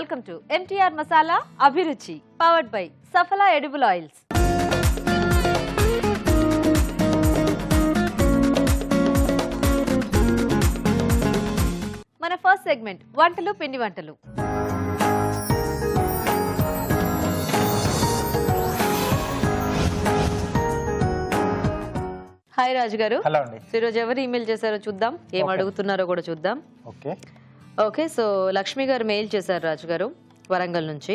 Welcome to MTR masala Abhiruchi powered by Safala edible oils. మన first segment వంటలు పిండి వంటలు. హాయ్ రాజు గారు. హలో అండి. ఈరోజు ఎవరు ఈమెయిల్ చేశారో చూద్దాం, ఏం అడుగుతున్నారో కూడా చూద్దాం. ఓకే, సో లక్ష్మి గారు మెయిల్ చేశారు రాజు గారు వరంగల్ నుంచి.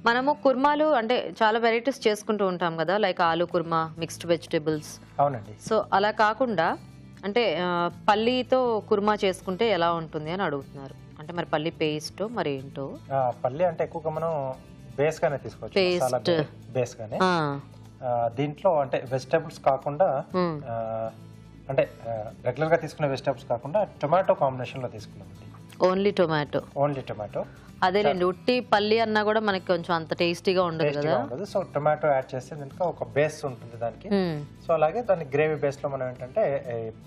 మనము కుర్మాలు అంటే చాలా వెరైటీస్ చేసుకుంటూ ఉంటాం కదా, లైక్ ఆలు కుర్మా, మిక్స్డ్ వెజిటేబుల్స్. అవునండి. సో అలా కాకుండా అంటే పల్లీతో కుర్మా చేసుకుంటే ఎలా ఉంటుంది అని అడుగుతున్నారు. అంటే మరి పల్లి పేస్ట్ మరి ఏంటో. పల్లి అంటే ఎక్కువగా మనం బేస్ గానే తీసుకోవచ్చు, పేస్ట్ బేస్ గానే. దీంట్లో అంటే వెజిటేబుల్స్ కాకుండా అంటే రెగ్యులర్ గా తీసుకునే వెజిటేబుల్స్ కాకుండా టొమాటో కాంబినేషన్ లో తీసుకున్నామండి. Only tomato. అదేలేండి, ఉట్టి పల్లి అన్నా కూడా మనకి కొంచెం అంత టేస్టీగా ఉండదు కదా. సో టొమాటో యాడ్ చేస్తే దీనికి ఒక బేస్ ఉంటుంది దానికి. సో అలాగే దాని గ్రేవీ బేస్ లో మనం ఏంటంటే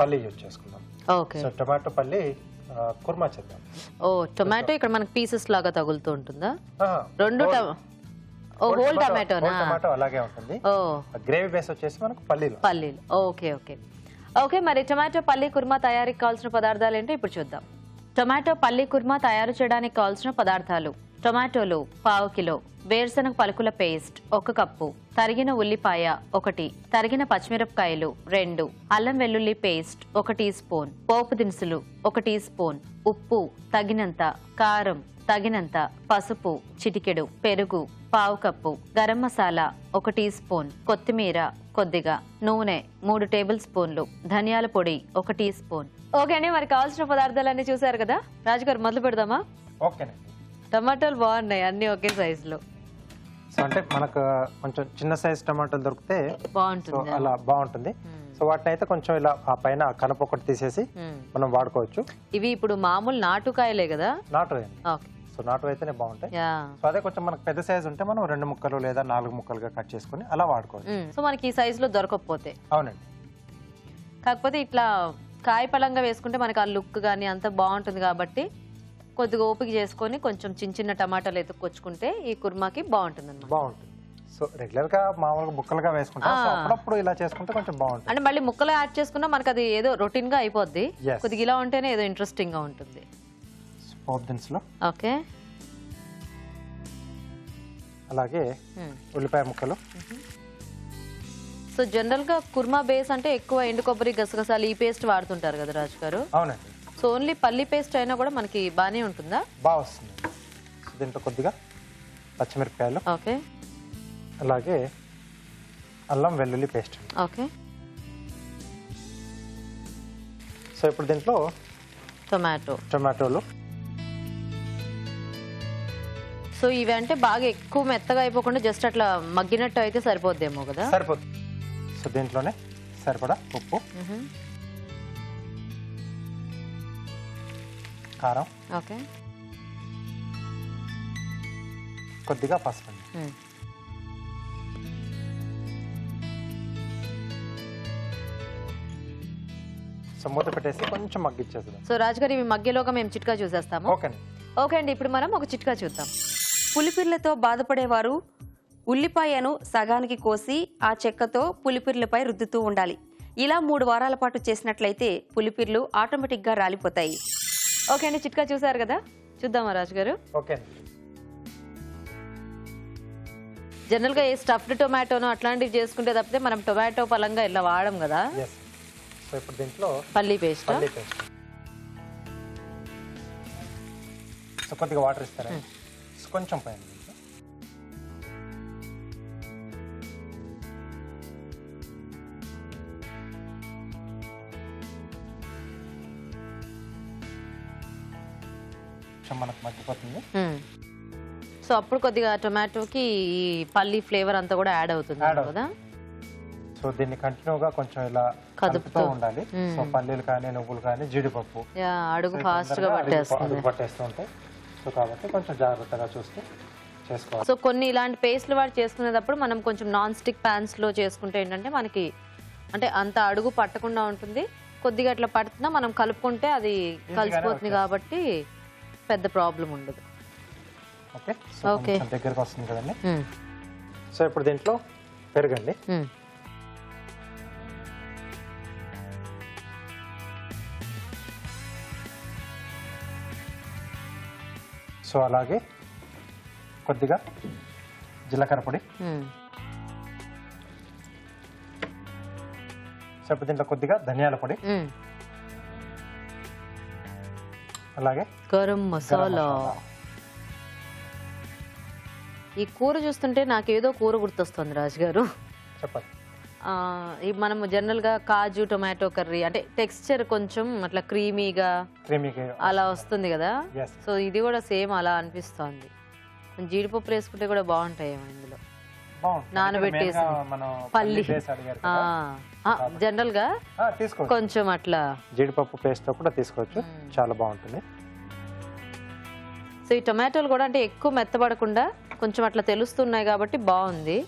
పల్లి యూజ్ చేసుకున్నాం. ఓకే, సో టొమాటో పల్లి కుర్మా చేద్దాం. ఓ, టొమాటో ఇక్కడ మనకి పీసెస్ లాగా తగులుతూ ఉంటుందా? రెండు హోల్ టొమాటో అలాగే ఉంటుంది. గ్రేవీ బేస్ వచ్చేసి మనకు పల్లీలు. ఓకే, మరి టొమాటో పల్లి కుర్మా తయారీకి కావాల్సిన పదార్థాలు ఏంటో ఇప్పుడు చూద్దాం. టొమాటో పల్లి కుర్మా తయారు చేయడానికి కావాల్సిన పదార్థాలు: టొమాటోలు 1/2 కిలో, వేరుశనగ పలుకుల పేస్ట్ 1 కప్పు, తరిగిన ఉల్లిపాయ 1, తరిగిన పచ్చిమిరపకాయలు 2, అల్లం వెల్లుల్లి పేస్ట్ 1 టీ స్పూన్, పోపు దినుసులు 1 టీ స్పూన్, ఉప్పు తగినంత, కారం తగినంత, పసుపు చిటికెడు, పెరుగు 1/2 కప్పు, గరం మసాలా 1 టీ స్పూన్, కొత్తిమీర కొద్దిగా, నూనె 3 టేబుల్ స్పూన్లు, ధనియాల పొడి 1 టీ స్పూన్. ఓకే అండి, మరి కావాల్సిన పదార్థాలన్నీ చూసారు కదా. రాజుగారు మొదలు పెడదామా? ఓకేనండి. టమాటాలు బాగున్నాయి, అన్ని ఒకే సైజ్ లో. సో అంటే మనకు కొంచెం చిన్న సైజ్ టమాటాలు దొరికితే బాగుంటుంది, అలా బాగుంటుంది. సో వాటిని అయితే కొంచెం ఇలా ఆ పైన కనుప ఒకటి తీసేసి మనం వాడుకోవచ్చు. ఇవి ఇప్పుడు మామూలు నాటుకాయలే కదా? నాటు. సో నాటు అయితేనే బాగుంటాయి. సో అదే కొంచెం మనకు పెద్ద సైజ్ ఉంటే మనం 2 ముక్కలు లేదా 4 ముక్కలుగా కట్ చేసుకుని అలా వాడుకోవచ్చు. సో మనకి ఈ సైజ్ లో దొరకకపోతే. అవునండి. కాకపోతే ఇట్లా కాయ పలంగా వేసుకుంటే మనకి ఆ లుక్ కానీ అంత బాగుంటుంది కాబట్టి కొద్దిగా ఓపిక చేసుకొని కొంచెం చిన్న టమాటాలు ఎత్తుకొచ్చుకుంటే ఈ కుర్మాకి బాగుంటుంది. సో రెగ్యులర్ గా మామూలుగా ముక్కలుగా వేసుకుంటాం, అప్పుడప్పుడు ఇలా చేసుకుంటే కొంచెం బాగుంటుంది. అంటే మళ్ళీ ముక్కలు యాడ్ చేసుకున్నా మనకి అది ఏదో రొటీన్ గా అయిపోద్ది, కొద్దిగా ఇలా ఉంటేనే ఏదో ఇంట్రెస్టింగ్ గా ఉంటుంది. పోపు దినుసులు, ఓకే, అలాగే ఉల్లిపాయ ముక్కలు. సో జనరల్ గా కుర్మా బేస్ అంటే ఎక్కువ ఎండు కొబ్బరి, గసగసాలు ఈ పేస్ట్ వాడుతుంటారు కదా రాజు గారు. అవునండి. సో ఓన్లీ పల్లి పేస్ట్ అయినా కూడా మనకి బాగానే ఉంటుందా? బాగా వస్తుంది. దీంట్లో కొద్దిగా పచ్చిమిరపకాయలు, ఓకే, అలాగే అల్లం వెల్లుల్లి పేస్ట్. ఓకే, సో ఇప్పుడు దీంట్లో టొమాటోలు. సో ఇవి అంటే బాగా ఎక్కువ మెత్తగా అయిపోకుండా జస్ట్ అట్లా మగ్గినట్టు అయితే సరిపోద్దేమో కదా? సరిపోతుంది. సో దీంట్లోనే సరిపడా ఉప్పు, కారం, ఓకే, కొద్దిగా పసుపు. సో మూత పెట్టేసి కొంచెం మగ్గిచ్చేద్దాం. సో రాజుగారు ఇవి మగ్గేలోగా మేము చిట్కా చూసేస్తాము. ఓకే అండి, ఇప్పుడు మనం ఒక చిట్కా చూద్దాం. పులిపిర్లతో బాధపడేవారు ఉల్లిపాయను సగానికి కోసి ఆ చెక్కతో పులిపిర్లపై రుద్దుతూ ఉండాలి. ఇలా 3 వారాల పాటు చేసినట్లయితే పులిపిర్లు ఆటోమేటిక్గా రాలిపోతాయి. ఓకే అండి, చిట్కా చూసారు కదా, చూద్దామా రాజుగారు? ఓకే. జనరల్ గా ఏ స్టఫ్డ్ టొమాటోనో అట్లాంటివి చేసుకుంటే తప్పితే మనం టొమాటో పలంగా ఇలా వాడడం కదా. సో ఇప్పుడు దీంట్లో పల్లి పేస్ట్. సో కొద్దిగా వాటర్ ఇస్తారా? కొంచెం పైన మనకు మగ్గిపోతుంది. సో అప్పుడు కొద్దిగా టొమాటోకి ఈ పల్లి ఫ్లేవర్ అంతా కూడా యాడ్ అవుతుంది కదా. సో దీన్ని కంటిన్యూగా కొంచెం ఇలా కదుపుతూ ఉండాలి. సో పల్లీలు కానీ, నువ్వులు కానీ, జీడిపప్పు అడుగు ఫాస్ట్ గా పట్టేస్తూ ఉంటాయి. సో కాబట్టి కొంచెం జాగ్రత్తగా చూస్తూ చేసుకోవాలి. సో కొన్ని ఇలాంటి పేస్ట్లు వాడి చేసుకునేటప్పుడు మనం కొంచెం నాన్ స్టిక్ ప్యాన్స్ లో చేసుకుంటే ఏంటంటే మనకి అంటే అంత అడుగు పట్టకుండా ఉంటుంది. కొద్దిగా అట్లా పడుతున్నా మనం కలుపుకుంటే అది కలిసిపోతుంది కాబట్టి పెద్ద ప్రాబ్లం ఉండదు. Okay so Okay. కొంచెం దగ్గరకు వస్తుంది కదండి. సో ఇప్పుడు దీంట్లో పెరుగండి. సో అలాగే కొద్దిగా జీలకర్ర పొడి. సో ఇప్పుడు దీంట్లో కొద్దిగా ధనియాల పొడి, అలాగే గరం మసాలా. ఈ కూర చూస్తుంటే నాకేదో కూర గుర్తొస్తుంది రాజు గారు. చెప్పండి. మనము జనరల్ గా కాజు టొమాటో కర్రీ అంటే టెక్స్చర్ కొంచెం అట్లా క్రీమీగా అలా వస్తుంది కదా. సో ఇది కూడా సేమ్ అలా అనిపిస్తోంది. జీడిపప్పు వేసుకుంటే కూడా బాగుంటాయి ఇందులో, నానబెట్టేసి. పల్లి జనరల్ గా కొంచెం అట్లా జీడిపప్పు పేస్ట్ తో కూడా తీసుకోవచ్చు, చాలా బాగుంటుంది. సో ఈ టొమాటోలు కూడా అంటే ఎక్కువ మెత్తబడకుండా కొంచెం అట్లా తెలుస్తున్నాయి కాబట్టి బాగుంది.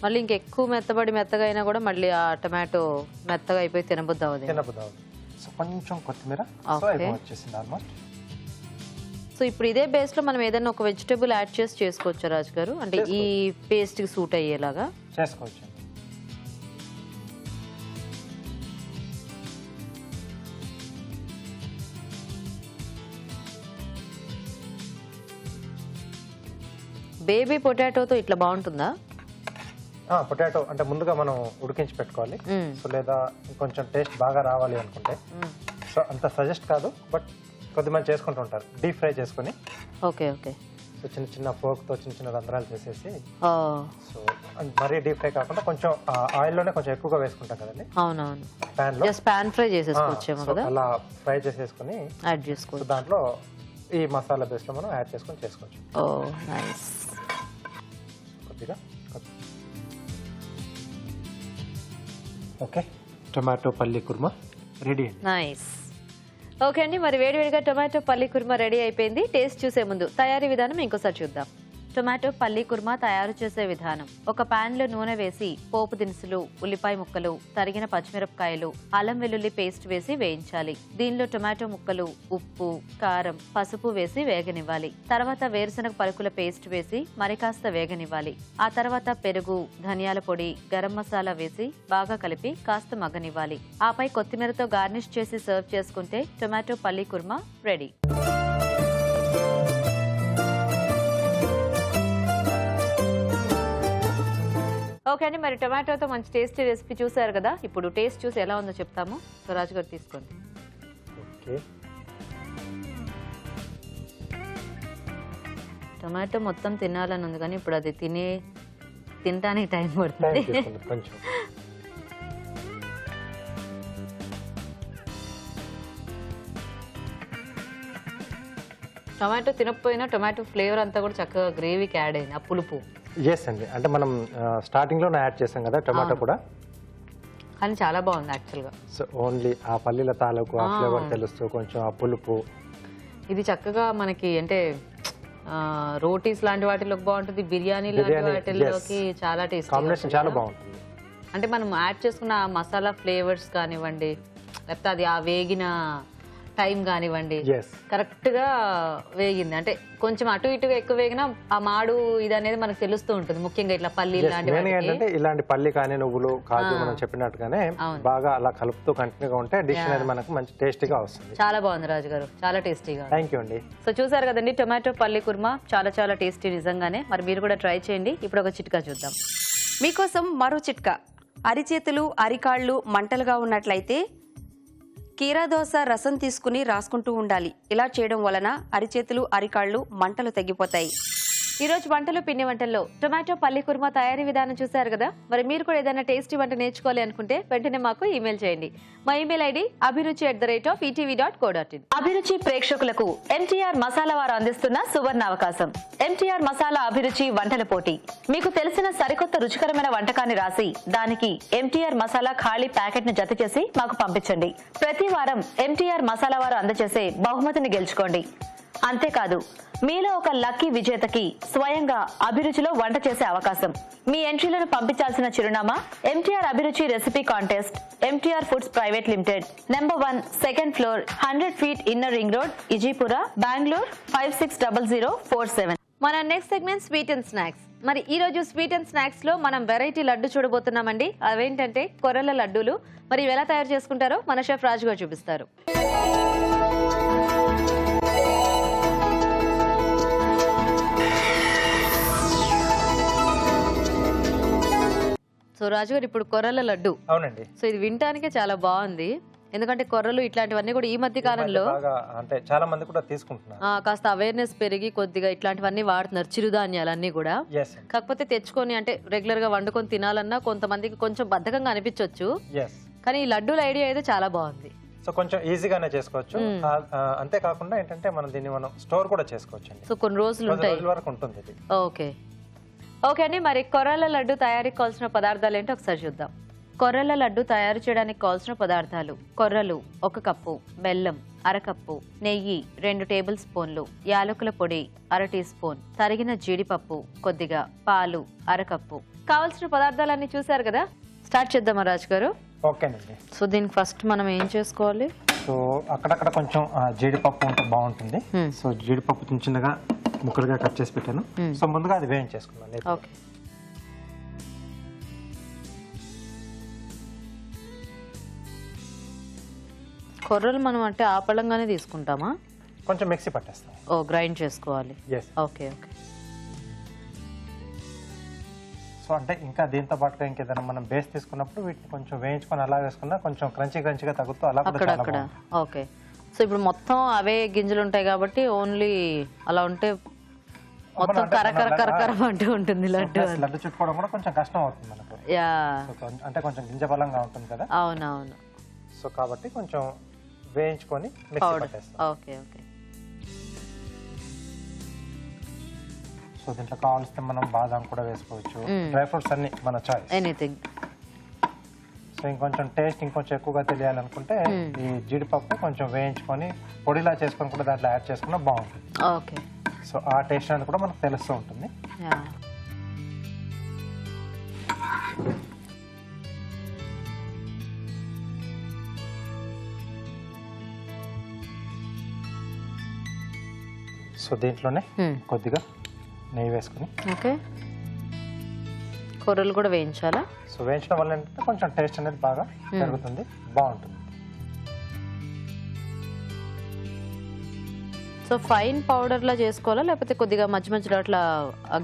మళ్ళీ ఇంకెక్కువ మెత్తగా అయినా కూడా మళ్ళీ ఆ టొమాటో మెత్తగా అయిపోయి తినబుద్ది అవుతుంది. సో కొంచెం కొత్తిమీర వచ్చేసింది ఆల్మోస్ట్. సో ఇప్పుడు ఇదే బేస్ లో మనం ఏదైనా ఒక వెజిటేబుల్ యాడ్ చేసి చేసుకోవచ్చు రాజు గారు, అంటే ఈ పేస్ట్ కి సూట్ అయ్యేలాగా చేసుకోవచ్చు. బేబీ పొటాటోతో ఇట్లా బాగుంటుందా? పొటాటో అంటే ముందుగా మనం ఉడికించి పెట్టుకోవాలి. సో లేదా కొంచెం టేస్ట్ బాగా రావాలి అనుకుంటే, సో అంత సజెస్ట్ కాదు, బట్ కొద్దిమంది చేసుకుంటూ ఉంటారు డీప్ ఫ్రై చేసుకుని. Okay okay. సో చిన్న చిన్న ఫోర్క్ తో చిన్న చిన్న రంధ్రాలు చేసేసి, సో మరీ డీప్ ఫ్రై కాకుండా కొంచెం ఆయిల్ లోనే కొంచెం ఎక్కువగా వేసుకుంటాం కదండి. అవునవును. పాన్ లో పాన్ ఫ్రై చేసేసుకోవచ్చేమో కదా, అలా ఫ్రై చేసేసుకుని యాడ్ చేసుకోవచ్చు. దాంట్లో ఈ మసాలా బేస్ లో మనం యాడ్ చేసుకొని చేసుకోవచ్చు. ఓ నైస్. కొద్దిగా ఓకే, టొమాటో పల్లి కుర్మా రెడీ. నైస్. ఓకే అండి, మరి వేడివేడిగా టొమాటో పల్లి కుర్మా రెడీ అయిపోయింది. టేస్ట్ చూసే ముందు తయారీ విధానం ఇంకోసారి చూద్దాం. టొమాటో పల్లి కుర్మా తయారు చేసే విధానం: ఒక పాన్ లో నూనె వేసి పోపు దినుసులు, ఉల్లిపాయ ముక్కలు, తరిగిన పచ్చిమిరపకాయలు, అల్లం వెల్లుల్లి పేస్ట్ వేసి వేయించాలి. దీనిలో టొమాటో ముక్కలు, ఉప్పు, కారం, పసుపు వేసి వేగనివ్వాలి. తర్వాత వేరుశనగ పలుకుల పేస్ట్ వేసి మరి కాస్త వేగనివ్వాలి. ఆ తర్వాత పెరుగు, ధనియాల పొడి, గరం మసాలా వేసి బాగా కలిపి కాస్త మగ్గనివ్వాలి. ఆపై కొత్తిమీరతో గార్నిష్ చేసి సర్వ్ చేసుకుంటే టొమాటో పల్లి కుర్మా రెడీ. ఓకే అండి, మరి టొమాటోతో మంచి టేస్టీ రెసిపీ చూసారు కదా. ఇప్పుడు టేస్ట్ చూసి ఎలా ఉందో చెప్తాము. సో రాజు గారు తీసుకోండి. ఓకే, టొమాటో మొత్తం తినాలని ఉంది కానీ ఇప్పుడు అది తినడానికి టైం పడుతుంది. కొంచెం టొమాటో తినకపోయినా టొమాటో ఫ్లేవర్ అంతా కూడా చక్కగా గ్రేవీకి యాడ్ అయింది, ఆ పులుపు. ఎస్ అండి, అంటే మనం స్టార్టింగ్ లోనే యాడ్ చేసాం కదా టొమాటో కూడా, కానీ చాలా బాగుంది యాక్చువల్గా. సో ఓన్లీ ఆ పల్లీల తాలూకు ఆ ఫ్లేవర్ తెలుస్తూ కొంచెం ఆ పులుపు. ఇది చక్కగా మనకి అంటే రోటీస్ లాంటి వాటిలోకి బాగుంటుంది, బిర్యానీ లాంటి వాటిలోకి చాలా టేస్ట్ కాంబినేషన్ చాలా బాగుంటుంది. అంటే మనం యాడ్ చేసుకున్న మసాలా ఫ్లేవర్స్ కానివ్వండి, లేకపోతే అది ఆ వేగిన టైం కానివ్వండి, కరెక్ట్ గా వేగింది. అంటే కొంచెం అటు ఇటుగా ఎక్కువ వేగినా ఆ మాడు ఇది అనేది మనకు తెలుస్తూ ఉంటుంది, ముఖ్యంగా ఇట్లా పల్లి ఏంటంటే ఇలాంటి పల్లి కానీ నువ్వులు కాజు మనం చెప్పినట్టుగానే బాగా అలా కలుపుతూ కంటిన్యూగా ఉంటే డిష్ అనేది మనకు మంచి టేస్టీగా వస్తుంది. చాలా బాగుంది రాజు గారు, చాలా టేస్టీగా. థ్యాంక్ యూ అండి. సో చూసారు కదండి టొమాటో పల్లి కుర్మా, చాలా చాలా టేస్టీ నిజంగానే. మరి మీరు కూడా ట్రై చేయండి. ఇప్పుడు ఒక చిట్కా చూద్దాం. మీకోసం మరో చిట్కా. అరిచేతులు, అరికాళ్ళు మంటలుగా ఉన్నట్లయితే కీరాదోస రసం తీసుకుని రాసుకుంటూ ఉండాలి. ఇలా చేయడం వలన అరిచేతులు, అరికాళ్ళు మంటలు తగ్గిపోతాయి. ఈ రోజు వంటలు పిండి వంటల్లో టొమాటో పల్లి కుర్మా తయారీ విధానం చూశారు కదా. మరి మీరు కూడా ఏదైనా టేస్టీ వంట నేర్చుకోవాలి అనుకుంటే వెంటనే మాకు ఈమెయిల్ చేయండి. మా ఈమెయిల్ ఐడి abhiruchi@etv.co.in. అభిరుచి ప్రేక్షకులకు ఎంటీఆర్ మసాలా వారు అందిస్తున్న సువర్ణ అవకాశం. ఎంటీఆర్ మసాలా అభిరుచి వంటల పోటీ. మీకు తెలిసిన సరికొత్త రుచికరమైన వంటకాన్ని రాసి దానికి ఎంటీఆర్ మసాలా ఖాళీ ప్యాకెట్ ను జత చేసి మాకు పంపించండి. ప్రతి వారం ఎంటీఆర్ మసాలా వారు అందజేసే బహుమతిని గెలుచుకోండి. అంతేకాదు, మీలో ఒక లక్కీ విజేతకి స్వయంగా అభిరుచిలో వంట చేసే అవకాశం. మీ ఎంట్రీలను పంపించాల్సిన చిరునామా MTR Abhiruchi recipe contest, MTR foods private limited, number 1, second floor, 100 feet inner ring road, Ejipura, Bengaluru 560047. మన next segment sweet and snacks. మరి ఈ రోజు స్వీట్ అండ్ స్నాక్స్ లో మనం వెరైటీ లడ్డు చూడబోతున్నామండి. అవేంటంటే కొర్రల లడ్డూలు. మరి ఇవి ఎలా తయారు చేసుకుంటారో మన షెఫ్ రాజు గారు చూపిస్తారు. సో రాజు గారు, ఇప్పుడు కొర్రల లడ్డు. అవునండి. సో ఇది వినటానికే చాలా బాగుంది. ఎందుకంటే కొర్రలు ఇట్లాంటివన్నీ కూడా ఈ మధ్య కాలంలో అంటే చాలా మంది కూడా తీసుకుంటున్నారు. కాస్త అవేర్నెస్ పెరిగి కొద్దిగా ఇట్లాంటివన్నీ వాడుతున్నారు, చిరుధాన్యాలన్నీ కూడా. కాకపోతే తెచ్చుకొని అంటే రెగ్యులర్ గా వండుకొని తినాలన్నా కొంతమందికి కొంచెం బద్ధకంగా అనిపించొచ్చు. కానీ ఈ లడ్డూల ఐడియా అయితే చాలా బాగుంది. సో కొంచెం ఈజీగానే చేసుకోవచ్చు. అంతేకాకుండా ఏంటంటే మనం దీన్ని మనం స్టోర్ కూడా చేసుకోవచ్చు అండి. సో కొన్ని రోజులు వరకు ఉంటుంది ఇది. ఓకే ఓకే అండి. మరి కొర్రల లడ్డు తయారీకి కావాల్సిన పదార్థాలు ఏంటో ఒకసారి చూద్దాం. కొర్రల లడ్డు తయారు చేయడానికి కావాల్సిన పదార్థాలు: కొర్రలు 1 కప్పు, బెల్లం 1/2 కప్పు, నెయ్యి 2 టేబుల్ స్పూన్లు, యాలకుల పొడి 1/2 టీ స్పూన్, తరిగిన జీడిపప్పు కొద్దిగా, పాలు 1/2 కప్పు. కావాల్సిన పదార్థాలన్నీ చూసారు కదా, స్టార్ట్ చేద్దామా రాజు గారు? ఓకేనండి. సో దీనికి ఫస్ట్ మనం ఏం చేసుకోవాలి? సో అక్కడక్కడ కొంచెం జీడిపప్పు ఉంటే బాగుంటుంది. సో జీడిపప్పు చిన్న చిన్నగా ముక్కలుగా కట్ చేసి పెట్టాను. సో ముందుగా అది వేయించేసుకున్నాను. ఓకే. కొర్రలు మనం అంటే ఆపళంగానే తీసుకుంటామా? కొంచెం మిక్సీ పట్టేస్తాం. ఓ, గ్రైండ్ చేసుకోవాలి. Okay okay. సో అంటే ఇంకా దీంతో పాటుగా ఇంకేదైనా మనం బేస్ తీసుకున్నప్పుడు వీటిని కొంచెం వేయించుకొని అలా వేసుకున్నా కొంచెం క్రంచీగా తగ్గుతూ అలా అక్కడ. ఓకే. సో ఇప్పుడు మొత్తం అవే గింజలు ఉంటాయి కాబట్టి ఓన్లీ అలా ఉంటే మొత్తం కరకర అంటూ ఉంటుంది లడ్డు. లడ్డు చుట్టుకోవడం కూడా కొంచెం కష్టం అవుతుంది మనకు. అంటే కొంచెం గింజ బలంగా ఉంటుంది కదా. అవునవును. సో కాబట్టి కొంచెం వేయించుకొని మిక్సీ పట్టేస్తాం. Okay okay. సో దీంట్లో కావాల్సిన మనం బాదాం కూడా వేసుకోవచ్చు, డ్రై ఫ్రూట్స్ అన్ని మన చాయిస్, ఎనీథింగ్. సో ఇంకొంచెం టేస్ట్ ఇంకొంచెం ఎక్కువగా తెలియాలనుకుంటే ఈ జీడిపప్పు కొంచెం వేయించుకొని పొడిలా చేసుకొని కూడా దాంట్లో యాడ్ చేసుకున్నా బాగుంటుంది. ఓకే. సో ఆ టేస్ట్ అనేది కూడా మనకు తెలుస్తూ ఉంటుంది. సో దీంట్లోనే కొద్దిగా నెయ్యి వేసుకుని, ఓకే, కొర్రలు కూడా వేయించాలా? సో వేయించడం వల్ల ఏంటంటే కొంచెం టేస్ట్ అనేది బాగా పెరుగుతుంది, బాగుంటుంది. సో ఫైన్ పౌడర్ లా చేసుకోవాలా లేకపోతే కొద్దిగా మధ్య మధ్యలో అట్లా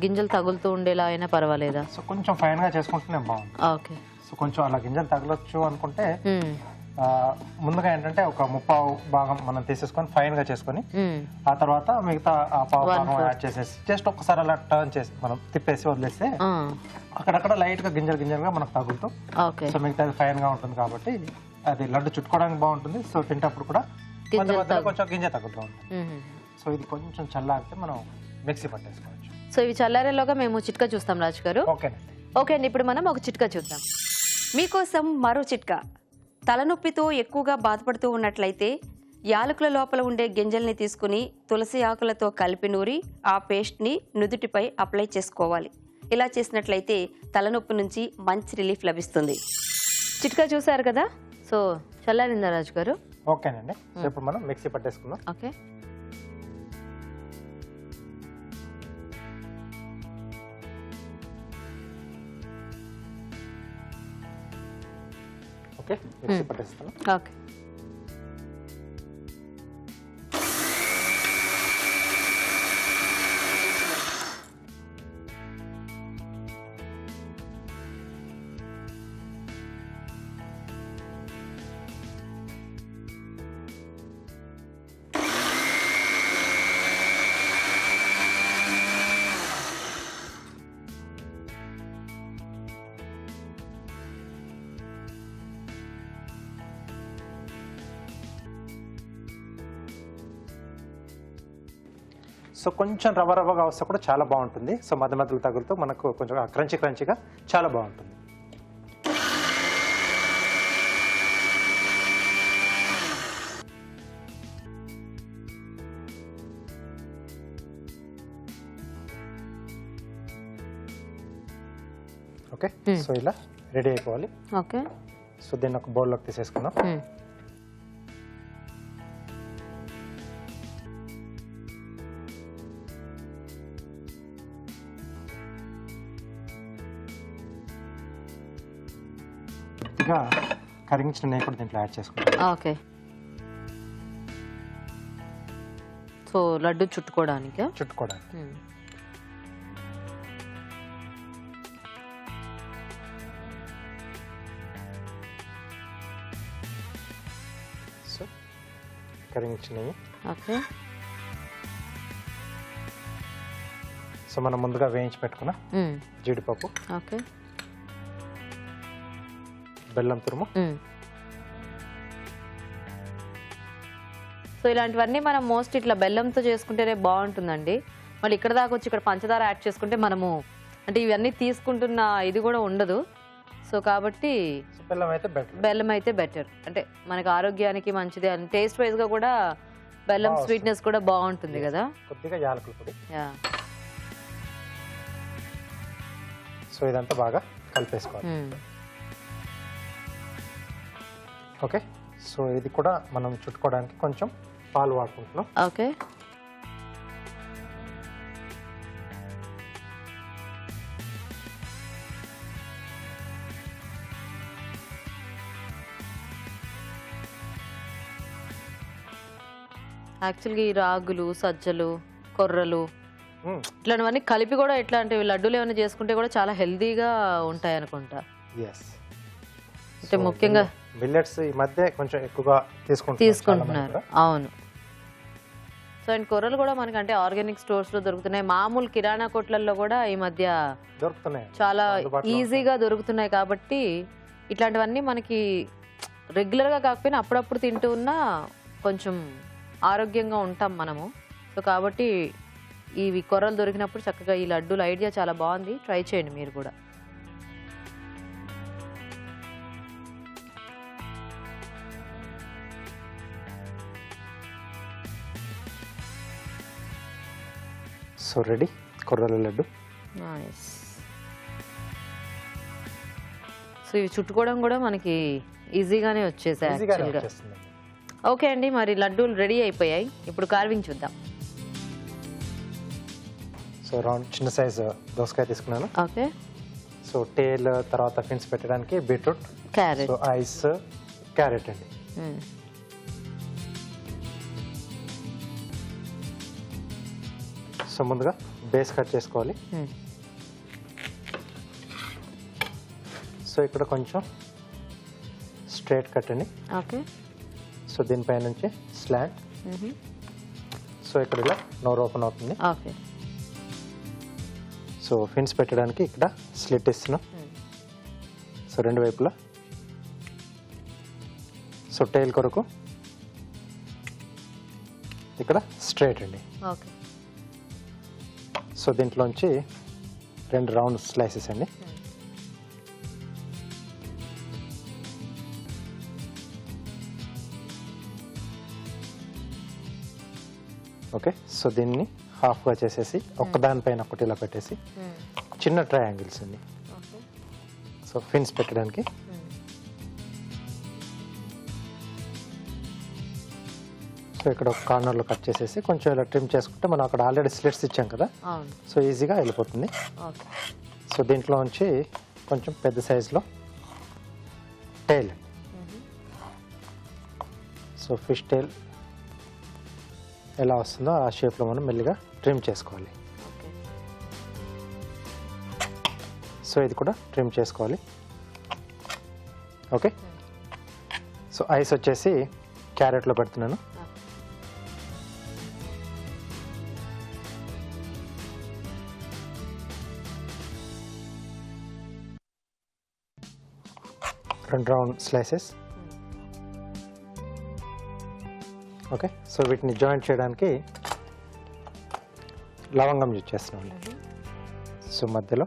గింజలు తగులుతూ ఉండేలా అయినా పర్వాలేదా? సో కొంచెం ఫైన్ గా చేసుకుంటేనే బాగుంటుంది. ఓకే. సో కొంచెం అలా గింజలు తగలొచ్చు అనుకుంటే ముందుగా ఏంటంటే ఒక 3/4 భాగం మనం తీసేసుకొని ఫైన్ గా చేసుకొని ఆ తర్వాత మిగతా ఆ పావు భాగం యాడ్ చేసేసి జస్ట్ ఒకసారి అలా టర్న్ చేసి మనం తిప్పేసి వదిలేస్తే అక్కడక్కడ లైట్ గా గింజలుగా మనకు తగులుతూ, సో మిగతా ఫైన్ గా ఉంటుంది కాబట్టి అది లడ్డు చుట్టుకోవడానికి బాగుంటుంది. సో తింటప్పుడు కూడా కొంచెం గింజ తగులుతూ ఉంటుంది. సో ఇది కొంచెం చల్లారితే మనం మిక్సీ పట్టేసుకోవచ్చు. సో ఇవి చల్లారేలోగా మేము చిట్కా చూస్తాం రాజు గారు. ఓకే అండి, ఇప్పుడు మనం ఒక చిట్కా చూద్దాం. మీకోసం మరో చిట్కా. తలనొప్పితో ఎక్కువగా బాధపడుతూ ఉన్నట్లయితే యాలకుల లోపల ఉండే గింజల్ని తీసుకుని తులసి ఆకులతో కలిపి నూరి ఆ పేస్ట్ని నుదుటిపై అప్లై చేసుకోవాలి. ఇలా చేసినట్లయితే తలనొప్పి నుంచి మంచి రిలీఫ్ లభిస్తుంది. చిట్కా చూసారు కదా. సో చల్లారిందా రాజు గారు? ఓకేనండి. సో ఇప్పుడు మనం మిక్సీ పట్టేసుకుందాం. ఓకే. ఓకే, మిక్సీ పట్టేస్తాను. ఓకే. సో కొంచెం రవ్వగా వస్తే కూడా చాలా బాగుంటుంది. సో మధ్య మధ్యలో తగులుతూ మనకు కొంచెం క్రంచీగా చాలా బాగుంటుంది. ఓకే. సో ఇలా రెడీ అయిపోవాలి. ఓకే. సో దీన్ని ఒక బౌల్లోకి తీసేసుకుందాం. కొద్దిగా కరిగించిన నెయ్యి కూడా దీంట్లో యాడ్ చేసుకుంటాం. ఓకే. సో లడ్డు చుట్టుకోవడానికి సో కరిగించిన నెయ్యి. ఓకే. సో మనం ముందుగా వేయించి పెట్టుకున్న జీడిపప్పు, ఓకే, బెల్లం తురుము. సో ఇలాంటివన్నీ మనం మోస్ట్ ఇట్లా బెల్లంతో చేసుకుంటేనే బాగుంటుందండి. మళ్ళీ ఇక్కడ దాకా వచ్చి ఇక్కడ పంచదార యాడ్ చేసుకుంటే మనము అంటే ఇవన్నీ తీసుకుంటున్న ఇది కూడా ఉండదు. సో కాబట్టి బెల్లం అయితే బెటర్, అంటే మనకి ఆరోగ్యానికి మంచిది అని టేస్ట్ వైజ్ గా కూడా బెల్లం స్వీట్నెస్ కూడా బాగుంటుంది కదా. కొద్దిగా యాలకుల పొడి. సో ఇదంతా బాగా కలిపేసుకోవాలి. ఓకే. సో ఇది కూడా మనం చుట్టుకోవడానికి కొంచెం పాలు వాడుకుంటున్నాం. ఓకే. యాక్చువల్గా ఈ రాగులు, సజ్జలు, కొర్రలు ఇట్లాంటివన్నీ కలిపి కూడా ఇట్లాంటివి లడ్డూలు ఏమైనా చేసుకుంటే కూడా చాలా హెల్దీగా ఉంటాయి అనుకుంటా. అంటే ముఖ్యంగా మిల్లెట్స్ ఈ మధ్య కొంచెం ఎక్కువగా తీసుకుంటున్నారు. అవును. సో అండ్ కొర్రలు కూడా మనకి అంటే ఆర్గానిక్ స్టోర్స్ లో దొరుకుతున్నాయి, మామూలు కిరాణా కొట్లలో కూడా ఈ మధ్య దొరుకుతున్నాయి, చాలా ఈజీగా దొరుకుతున్నాయి. కాబట్టి ఇట్లాంటివన్నీ మనకి రెగ్యులర్ గా కాకపోయినా అప్పుడప్పుడు తింటూ ఉన్నా కొంచెం ఆరోగ్యంగా ఉంటాం మనము. సో కాబట్టి ఇవి కొర్రలు దొరికినప్పుడు చక్కగా ఈ లడ్డూల ఐడియా చాలా బాగుంది, ట్రై చేయండి మీరు కూడా. సో రెడీ కొర్రల లడ్డు. నైస్. సో ఇవి చుట్టుకోవడం కూడా మనకి ఈజీగానే వచ్చేసాయి యాక్చువల్గా. ఓకే అండి, మరి లడ్డూలు రెడీ అయిపోయాయి, ఇప్పుడు కార్వింగ్ చూద్దాం. సో రౌండ్ చిన్న సైజు దోసకాయ తీసుకున్నాను. ఓకే. సో టేల్ తర్వాత ఫిన్స్ పెట్టడానికి beetroot, carrot, so ice, carrot అండి. సో ముందుగా బేస్ కట్ చేసుకోవాలి. సో ఇక్కడ కొంచెం స్ట్రైట్ కట్ అండి. ఓకే. సో దీనిపై నుంచి స్లాంట్. సో ఇక్కడ ఇలా నోరు ఓపెన్ అవుతుంది. ఓకే. సో ఫిన్స్ పెట్టడానికి ఇక్కడ స్లిట్ ఇస్తున్నాం. సో రెండు వైపులా. సో టైల్ కొరకు ఇక్కడ స్ట్రైట్ అండి. ఓకే. సో దీంట్లోంచి రెండు రౌండ్ స్లైసెస్ అండి. ఓకే. సో దీన్ని హాఫ్గా చేసేసి ఒక్కదానిపైన ఒకటి ఇలా పెట్టేసి చిన్న ట్రయాంగిల్స్ అండి. సో ఫిన్స్ పెట్టడానికి సో ఇక్కడ ఒక కార్నర్లో కట్ చేసేసి కొంచెం ఇలా ట్రిమ్ చేసుకుంటే మనం అక్కడ ఆల్రెడీ స్లిట్స్ ఇచ్చాం కదా, సో ఈజీగా వెళ్ళిపోతుంది. సో దీంట్లో నుంచి కొంచెం పెద్ద సైజులో టైల్, సో ఫిష్ టైల్ ఎలా వస్తుందో ఆ షేప్లో మనం మెల్లిగా ట్రిమ్ చేసుకోవాలి. సో ఇది కూడా ట్రిమ్ చేసుకోవాలి. ఓకే. సో ఐస్ వచ్చేసి క్యారెట్లో పెడుతున్నాను. రెండు రౌండ్ స్లైసెస్. ఓకే. సో వీటిని జాయింట్ చేయడానికి లవంగం యూజ్ చేస్తున్నాం. సో మధ్యలో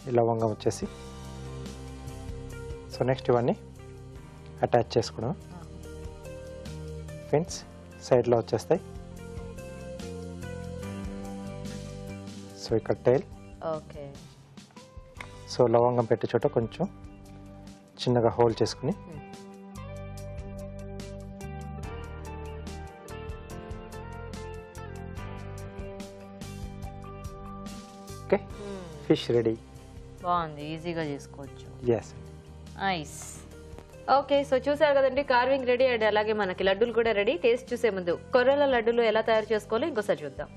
ఈ లవంగం వచ్చేసి, సో నెక్స్ట్ ఇవన్నీ అటాచ్ చేసుకున్నాం. ఫిన్స్ సైడ్లో వచ్చేస్తాయి. సో ఇక్కడ టైల్. ఓకే. సో లవంగం పెట్టే చోట కొంచెం చిన్నగా హోల్ చేసుకుని ఓకే, ఫిష్ రెడీ. బాగుంది, ఈజీగా చేసుకోవచ్చు. ఎస్. నైస్. ఓకే, సో చూసారు కదండి, కార్వింగ్ రెడీ అండ్ అలాగే మనకి లడ్డూలు కూడా రెడీ. టేస్ట్ చూసే ముందు కొర్రల లడ్డూలు ఎలా తయారు చేసుకోవాలో ఇంకోసారి చూద్దాం.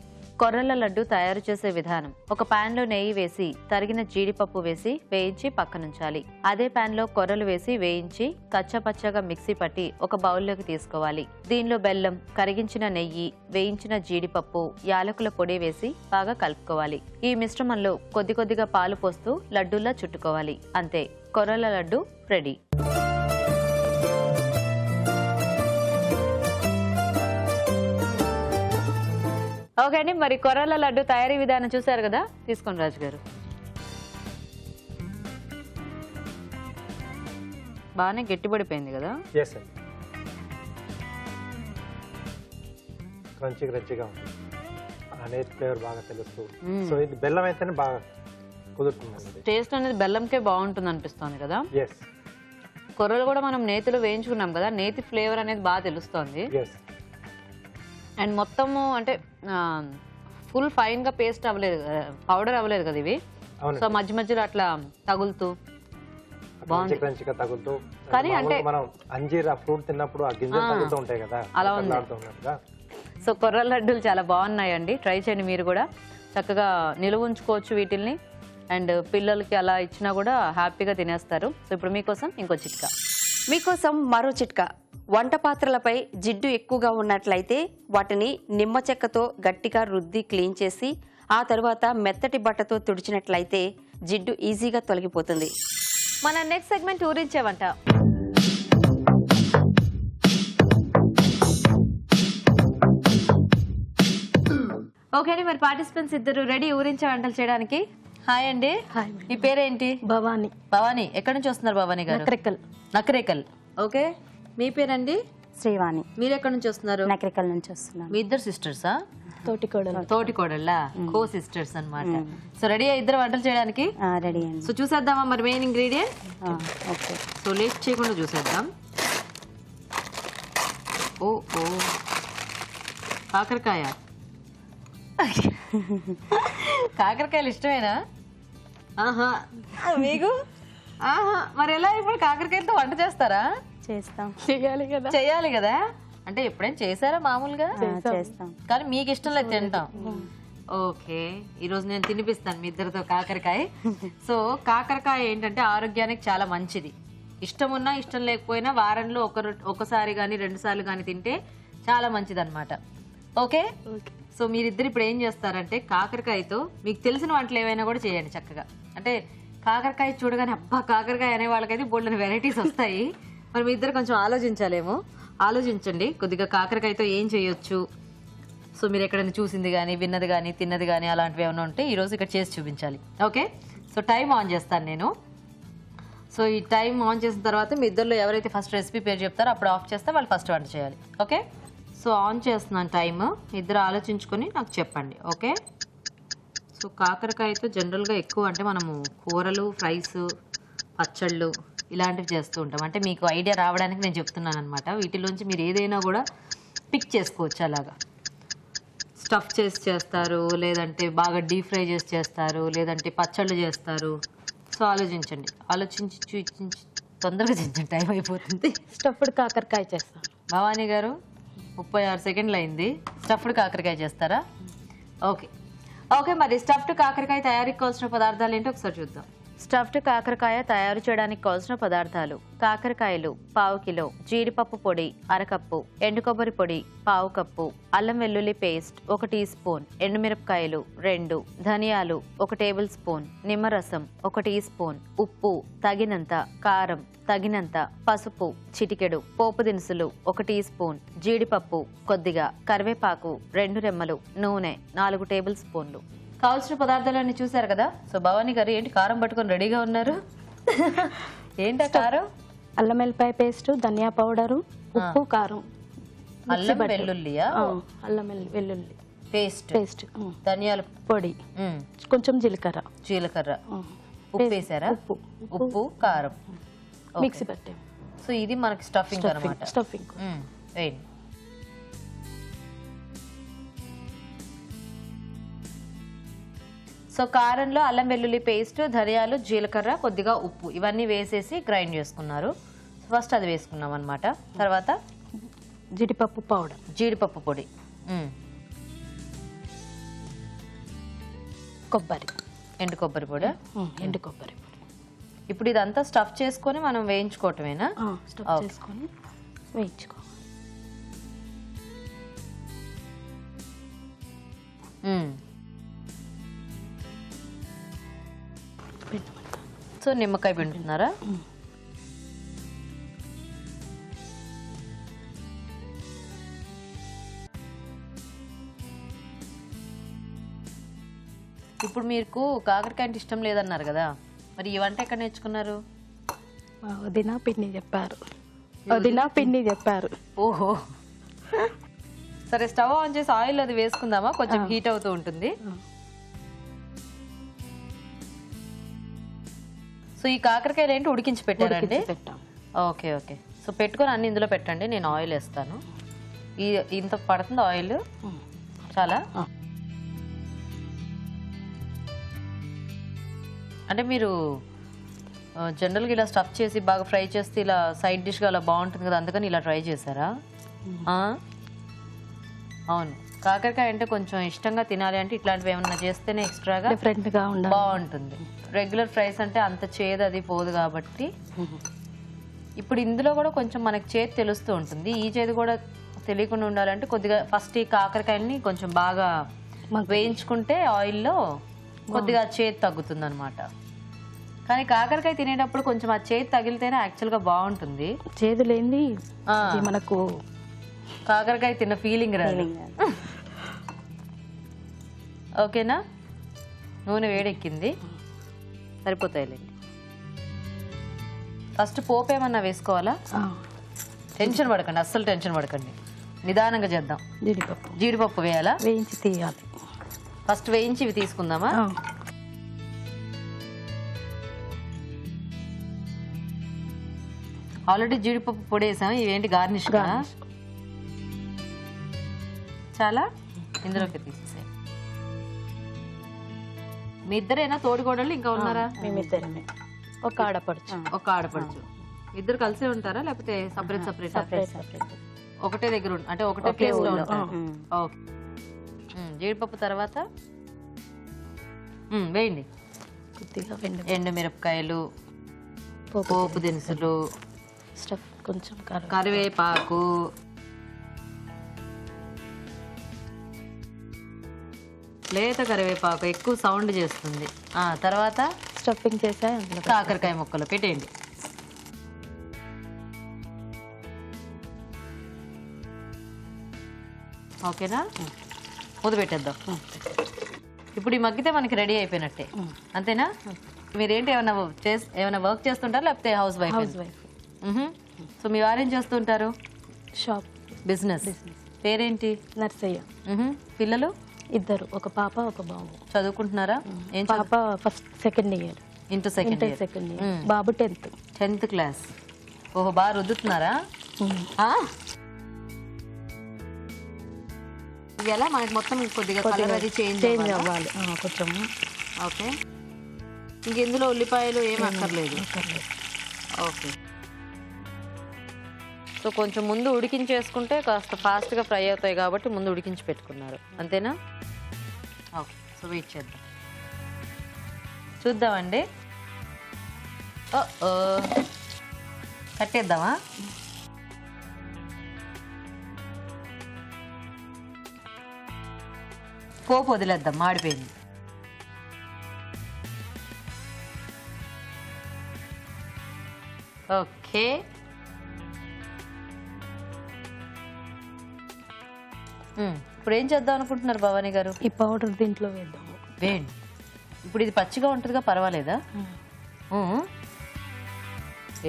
కొర్రల లడ్డు తయారు చేసే విధానం: ఒక పాన్ లో నెయ్యి వేసి తరిగిన జీడిపప్పు వేసి వేయించి పక్కనుంచాలి. అదే పాన్ లో కొర్రలు వేసి వేయించి కచ్చపచ్చగా మిక్సీ పట్టి ఒక బౌల్లోకి తీసుకోవాలి. దీనిలో బెల్లం, కరిగించిన నెయ్యి, వేయించిన జీడిపప్పు, యాలకుల పొడి వేసి బాగా కలుపుకోవాలి. ఈ మిశ్రమంలో కొద్ది కొద్దిగా పాలు పోస్తూ లడ్డూల్లా చుట్టుకోవాలి. అంతే, కొర్రల లడ్డు రెడీ. ఓకే అండి, మరి కొర్రల లడ్డు తయారీ విధానం చూసారు కదా, తీసుకోండి రాజు గారు. బాగానే గట్టిపడిపోయింది కదా. ఎస్ అండి, క్రంచీగా ఉంటుంది, అనేది ఫ్లేవర్ బాగా తెలుస్తూ. సో ఇది బెల్లం అయితేనే బాగా కుదురుతుంది. టేస్ట్ అనేది బెల్లంకే బాగుంటుంది అనిపిస్తుంది కదా. ఎస్, కొర్రలు కూడా మనం నేతిలో వేయించుకున్నాం కదా, నేతి ఫ్లేవర్ అనేది బాగా తెలుస్తుంది. ఎస్, అండ్ మొత్తము అంటే ఫుల్ ఫైన్ గా పేస్ట్ అవ్వలేదు, పౌడర్ అవ్వలేదు కదా ఇవి. సో మధ్య మధ్యలో అట్లా తగులుతూ క్రంచిగా తగులుతూ. కానీ అంటే మనం అంజీర్ ఫ్రూట్ తిన్నప్పుడు ఆ గింజలు తగులుతూ ఉంటాయి కదా, అలా ఉంది. సో కొర్రల లడ్డూలు చాలా బాగున్నాయండి, ట్రై చేయండి మీరు కూడా. చక్కగా నిలువ ఉంచుకోవచ్చు వీటిల్ని, అండ్ పిల్లలకి అలా ఇచ్చినా కూడా హ్యాపీగా తినేస్తారు. సో ఇప్పుడు మీకోసం ఇంకో చిట్కా. మీకోసం మరో చిట్కా. వంట పాత్రలపై జిడ్డు ఎక్కువగా ఉన్నట్లయితే వాటిని నిమ్మ చెక్కతో గట్టిగా రుద్ది క్లీన్ చేసి ఆ తరువాత మెత్తటి బట్టతో తుడిచినట్లయితే జిడ్డు ఈజీగా తొలగిపోతుంది. మన నెక్స్ట్ సెగ్మెంట్ ఊరించే వంట. ఓకే అండి, మరి పార్టిసిపెంట్స్ ఇద్దరు రెడీ ఊరించే వంటలు చేయడానికి. హాయ్ అండి. మీ పేరేంటి? భవాని. భవాని, ఎక్కడి నుంచి వస్తున్నారు భవాని గారు? నకరేకల్. ఓకే, మీ పేరండి? శ్రీవాణి. మీరు ఎక్కడి నుంచి వస్తున్నారు? నకరికల్ నుంచి వస్తున్నాను. మీ ఇద్దరు సిస్టర్సా? తోటి కోడళ్ళా? కో సిస్టర్స్ అన్నమాట. సో రెడీ ఇద్దరు వంటలు చేయడానికి? రెడీ అండి. సో చూసేద్దామా మరి main ingredient? Okay, so late చేయకుండా చూసేద్దాం. ఓ ఓ కాకరకాయ. కాకరకాయలు ఇష్టమేనా? ఆహా, మీకు? ఆహా, మరి ఎలా ఇప్పుడు కాకరకాయలతో వంట చేస్తారా? చేస్తాం. చెయ్యాలి కదా. అంటే ఎప్పుడైనా చేశారా మామూలుగా? చేస్తాం, కానీ మీకు ఇష్టం లేదు తింటాం. ఓకే, ఈ రోజు నేను తినిపిస్తాను మీ ఇద్దరితో కాకరకాయ. సో కాకరకాయ ఏంటంటే ఆరోగ్యానికి చాలా మంచిది. ఇష్టం ఉన్నా ఇష్టం లేకపోయినా వారంలో ఒకసారి కానీ 2 సార్లు కానీ తింటే చాలా మంచిది అనమాట. ఓకే, సో మీరిద్దరు ఇప్పుడు ఏం చేస్తారంటే కాకరకాయతో మీకు తెలిసిన వంటలు ఏవైనా కూడా చేయండి చక్కగా. అంటే కాకరకాయ చూడగానే అబ్బా కాకరకాయ అనే వాళ్ళకైతే బోల్డెన్ వెరైటీస్ వస్తాయి. మరి మీ ఇద్దరు కొంచెం ఆలోచించాలేమో. ఆలోచించండి కొద్దిగా కాకరకాయతో ఏం చేయొచ్చు. సో మీరు ఎక్కడైనా చూసింది కానీ విన్నది కానీ తిన్నది కానీ అలాంటివి ఏమైనా ఉంటే ఈరోజు ఇక్కడ చేసి చూపించాలి. ఓకే, సో టైం ఆన్ చేస్తాను నేను. సో ఈ టైం ఆన్ చేసిన తర్వాత మీ ఇద్దరిలో ఎవరైతే ఫస్ట్ రెసిపీ పేరు చెప్తారో అప్పుడు ఆఫ్ చేస్తే వాళ్ళు ఫస్ట్ వంట చేయాలి. ఓకే, సో ఆన్ చేస్తున్నాను టైమ్. ఇద్దరు ఆలోచించుకొని నాకు చెప్పండి. ఓకే, సో కాకరకాయతో జనరల్గా ఎక్కువ అంటే మనము కూరలు, ఫ్రైస్, పచ్చళ్ళు ఇలాంటివి చేస్తూ ఉంటాం. అంటే మీకు ఐడియా రావడానికి నేను చెప్తున్నాను అనమాట. వీటిలోంచి మీరు ఏదైనా కూడా పిక్ చేసుకోవచ్చు. అలాగా స్టఫ్ చేసి చేస్తారు, లేదంటే బాగా డీప్ ఫ్రై చేసి చేస్తారు, లేదంటే పచ్చళ్ళు చేస్తారు. సో ఆలోచించండి, ఆలోచించి తొందరగా చించండి, టైం అయిపోతుంది. స్టఫ్డ్ కాకరకాయ చేస్తాం. భవానీ గారు 36 సెకండ్లు అయింది. స్టఫ్డ్ కాకరకాయ చేస్తారా? ఓకే ఓకే, మరి స్టఫ్డ్ కాకరకాయ తయారీకి కావాల్సిన పదార్థాలు ఏంటో ఒకసారి చూద్దాం. స్టఫ్డ్ కాకరకాయ తయారు చేయడానికి కావాల్సిన పదార్థాలు: కాకరకాయలు పావు కిలో, జీడిపప్పు పొడి అరకప్పు, ఎండు కొబ్బరి పొడి పావు కప్పు, అల్లం వెల్లుల్లి పేస్ట్ 1 టీ స్పూన్, ఎండుమిరపకాయలు 2, ధనియాలు 1 టేబుల్ స్పూన్, నిమ్మరసం 1 టీ స్పూన్, ఉప్పు తగినంత, కారం తగినంత, పసుపు చిటికెడు, పోపు దినుసులు 1 టీ స్పూన్, జీడిపప్పు కొద్దిగా, కరివేపాకు 2 రెమ్మలు, నూనె 4 టేబుల్ స్పూన్లు. కావాల్సిన పదార్థాలన్నీ చూసారు కదా. సో భవానీ గారు ఏంటి కారం పట్టుకొని రెడీగా ఉన్నారు? ఏంటా కారం? అల్లం వెల్లిపాయ పేస్ట్, ధనియా పౌడరు, ఉప్పు, కారం, అల్లం వెల్లుల్లియా? అల్లం వెల్లుల్లి పేస్ట్, ధనియాల పొడి, కొంచెం జీలకర్ర, ఉప్పు వేసారా? ఉప్పు, కారం మిక్సీ పట్టాం. సో ఇది మనకి స్టఫింగ్ అన్నమాట. స్టఫింగ్ వేయండి. సో కారంలో అల్లం వెల్లుల్లి పేస్ట్, ధనియాలు, జీలకర్ర, కొద్దిగా ఉప్పు ఇవన్నీ వేసేసి గ్రైండ్ చేసుకున్నారు. ఫస్ట్ అది వేసుకున్నాం అనమాట. తర్వాత జీడిపప్పు పౌడర్, జీడిపప్పు పొడి, కొబ్బరి, ఎండు కొబ్బరి పొడి, ఎండు కొబ్బరి పొడి. ఇప్పుడు ఇదంతా స్టఫ్ చేసుకొని మనం వేయించుకోవటమేనా? స్టఫ్ చేసుకొని వేయించుకోవాలి. సో నిమ్మకాయ పిండుతున్నారా? ఇప్పుడు మీకు కాకరకాయ అంటే ఇష్టం లేదన్నారు కదా, మరి ఈ వంట ఎక్కడ నేర్చుకున్నారు? వదినా పిన్ని చెప్పారు. వదినా పిన్ని చెప్పారు. ఓహో, సరే స్టవ్ ఆన్ చేసి ఆయిల్ అది వేసుకుందామా? కొంచెం హీట్ అవుతూ ఉంటుంది. సో ఈ కాకరకాయలు ఏంటి ఉడికించి పెట్టారండి? పెట్టాం. Okay okay. సో పెట్టుకొని అన్ని ఇందులో పెట్టండి, నేను ఆయిల్ వేస్తాను. ఇంత పడుతుంది ఆయిల్? చాలా. అంటే మీరు జనరల్గా ఇలా స్టఫ్ చేసి బాగా ఫ్రై చేస్తే ఇలా సైడ్ డిష్గా అలా బాగుంటుంది కదా, అందుకని ఇలా ట్రై చేశారా? అవును, కాకరకాయ అంటే కొంచెం ఇష్టంగా తినాలి అంటే ఇట్లాంటివి ఏమన్నా చేస్తేనే ఎక్స్ట్రాగా డిఫరెంట్గా బాగుంటుంది. రెగ్యులర్ ఫ్రైస్ అంటే అంత చేదు అది పోదు కాబట్టి. ఇప్పుడు ఇందులో కూడా కొంచెం మనకి చేదు తెలుస్తూ ఉంటుంది. ఈ చేదు కూడా తెలియకుండా ఉండాలంటే కొద్దిగా ఫస్ట్ ఈ కాకరకాయని కొంచెం బాగా వేయించుకుంటే ఆయిల్లో కొద్దిగా చేదు తగ్గుతుంది అనమాట. కానీ కాకరకాయ తినేటప్పుడు కొంచెం ఆ చేదు తగిలితేనే యాక్చువల్గా బాగుంటుంది. చేదు లేని మనకు కాకరకాయ తిన్న ఫీలింగ్ రాదు. ఓకేనా? నూనె వేడెక్కింది, సరిపోతాయిలేండి. ఫస్ట్ పోపు ఏమన్నా వేసుకోవాలా? టెన్షన్ పడకండి, అస్సలు టెన్షన్ పడకండి, నిదానంగా చేద్దాం. జీడిపప్పు వేయాలా? వేయించి తీయాలి. ఫస్ట్ వేయించి ఇవి తీసుకుందామా? ఆల్రెడీ జీడిపప్పు పొడి వేసాము, ఇవేంటి గార్నిష్? చాలా ఇందులోకి తీసేసాయి. మీ ఇద్దరేనా తోడుకోడళ్ళు, ఇంకా ఉన్నారా? మేమిద్దరమే. ఒక ఆడపడుచు. ఇద్దరు కలిసే ఉంటారా లేకపోతే సపరేట్ సపరేట్? సపరేట్. ఒకటే దగ్గర అంటే ఒకటే ప్లేస్ లో ఉంటారు. ఓకే. జీడిపప్పు తర్వాత వేయండి. కొద్దిగా ఎండు మిరపకాయలు, పోపు దినుసులు, స్టఫ్ కొంచెం కరివేపాకు, లేత కరివేపాకు ఎక్కువ సౌండ్ చేస్తుంది. తర్వాత స్టఫింగ్ చేసా కాకరకాయ ముక్కలు పెట్టేయండి. ఓకేనా? మూత పెట్టేద్దాం. ఇప్పుడు ఈ మగ్గితే మనకి రెడీ అయిపోయినట్టే, అంతేనా? మీరేంటి ఏమైనా వర్క్ చేస్తుంటారా లేకపోతే హౌస్ వైఫ్? సో మీ వారేం చేస్తుంటారు? Shop business. పేరేంటి? నర్సయ్య. పిల్లలు? ఇద్దరు, ఒక పాప ఒక బాబు. చదువుకుంటున్నారా? పాప first second year, inter second year. బాబు 10th క్లాస్. ఓహో, బాగా రుద్దుతున్నారా? ఇది ఎలా మనకి మొత్తం కొద్దిగా కలర్ అది చేంజ్ అవ్వాలి కొంచెం. ఓకే. ఇంక ఇందులో ఉల్లిపాయలు ఏం అక్కర్లేదు. ఓకే. సో కొంచెం ముందు ఉడికించేసుకుంటే కాస్త ఫాస్ట్గా ఫ్రై అవుతాయి కాబట్టి ముందు ఉడికించి పెట్టుకున్నారు, అంతేనా? ఓకే. సో వెయిట్ చేద్దాం, చూద్దామండి. కట్టేద్దామా? పోపు వదిలేద్దాం, మాడిపోయింది. ఓకే. ఇప్పుడు ఏం చేద్దాం అనుకుంటున్నారు భవానీ గారు? ఈ పౌడర్ దీంట్లో వేద్దాం. వేయండి. ఇప్పుడు ఇది పచ్చిగా ఉంటుందిగా, పర్వాలేదా?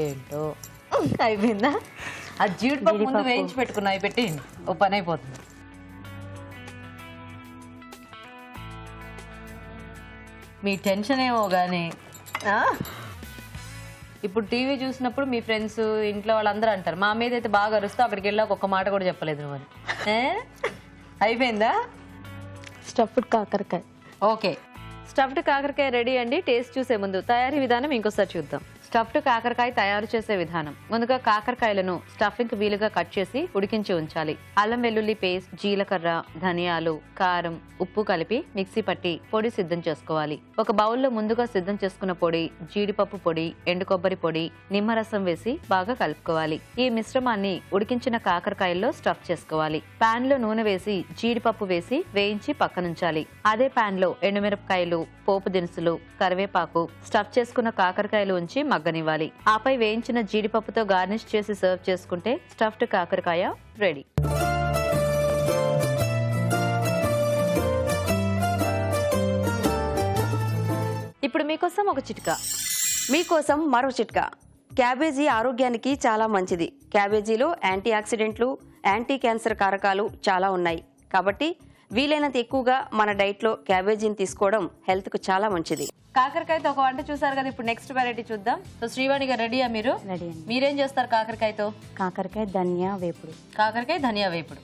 ఏంటో అయిపోయిందా? ఆ జీడిపప్పు ముందు వేయించి పెట్టుకున్నా, అవి పెట్టేయండి, ఓ పని అయిపోతుంది. మీ టెన్షన్ ఏమో కానీ ఇప్పుడు టీవీ చూసినప్పుడు మీ ఫ్రెండ్స్ ఇంట్లో వాళ్ళందరూ అంటారు, మా మీద అయితే బాగా అరుస్తూ అక్కడికి వెళ్ళాక ఒక్క మాట కూడా చెప్పలేదు నువ్వు అని. అయిపోయిందా? స్టఫ్డ్ కాకరకాయ. ఓకే. స్టఫ్డ్ కాకరకాయ రెడీ అండి. టేస్ట్ చూసే ముందు తయారీ విధానం ఇంకోసారి చూద్దాం. స్టఫ్డ్ కాకరకాయ తయారు చేసే విధానం. ముందుగా కాకరకాయలను స్టఫింగ్ వీలుగా కట్ చేసి ఉడికించి ఉంచాలి. అల్లం వెల్లుల్లి పేస్ట్, జీలకర్ర, ధనియాలు, కారం, ఉప్పు కలిపి మిక్సీ పట్టి పొడి సిద్ధం చేసుకోవాలి. ఒక బౌల్లో ముందుగా సిద్ధం చేసుకున్న పొడి, జీడిపప్పు పొడి, ఎండు కొబ్బరి పొడి, నిమ్మరసం వేసి బాగా కలుపుకోవాలి. ఈ మిశ్రమాన్ని ఉడికించిన కాకరకాయల్లో స్టఫ్ చేసుకోవాలి. పాన్ లో నూనె వేసి జీడిపప్పు వేసి వేయించి పక్కనుంచాలి. అదే పాన్ లో ఎండుమిరపకాయలు, పోపు దినుసులు, కరివేపాకు, స్టఫ్ చేసుకున్న కాకరకాయలు ఉంచి మగ్గనివ్వాలి. ఆపై వేయించిన జీడిపప్పుతో గార్నిష్ చేసి సర్వ్ చేసుకుంటే స్టఫ్డ్ కాకరకాయ రెడీ. ఇప్పుడు మీకోసం ఒక చిట్కా. మీకోసం మరో చిట్కా. క్యాబేజీ ఆరోగ్యానికి చాలా మంచిది. క్యాబేజీలో యాంటీ ఆక్సిడెంట్లు, యాంటీ క్యాన్సర్ కారకాలు చాలా ఉన్నాయి. కాబట్టి వీలైనంత ఎక్కువగా మన డైట్లో క్యాబేజీని తీసుకోవడం హెల్త్కు చాలా మంచిది. కాకరకాయతో ఒక వంట చూసారు కదా, ఇప్పుడు నెక్స్ట్ వెరైటీ చూద్దాం. సో శ్రీవాణి గారు రెడీయా మీరు? రెడీ అండి. మీరేం చేస్తారు కాకరకాయతో? కాకరకాయ ధనియా వేపుడు. కాకరకాయ ధనియా వేపుడు.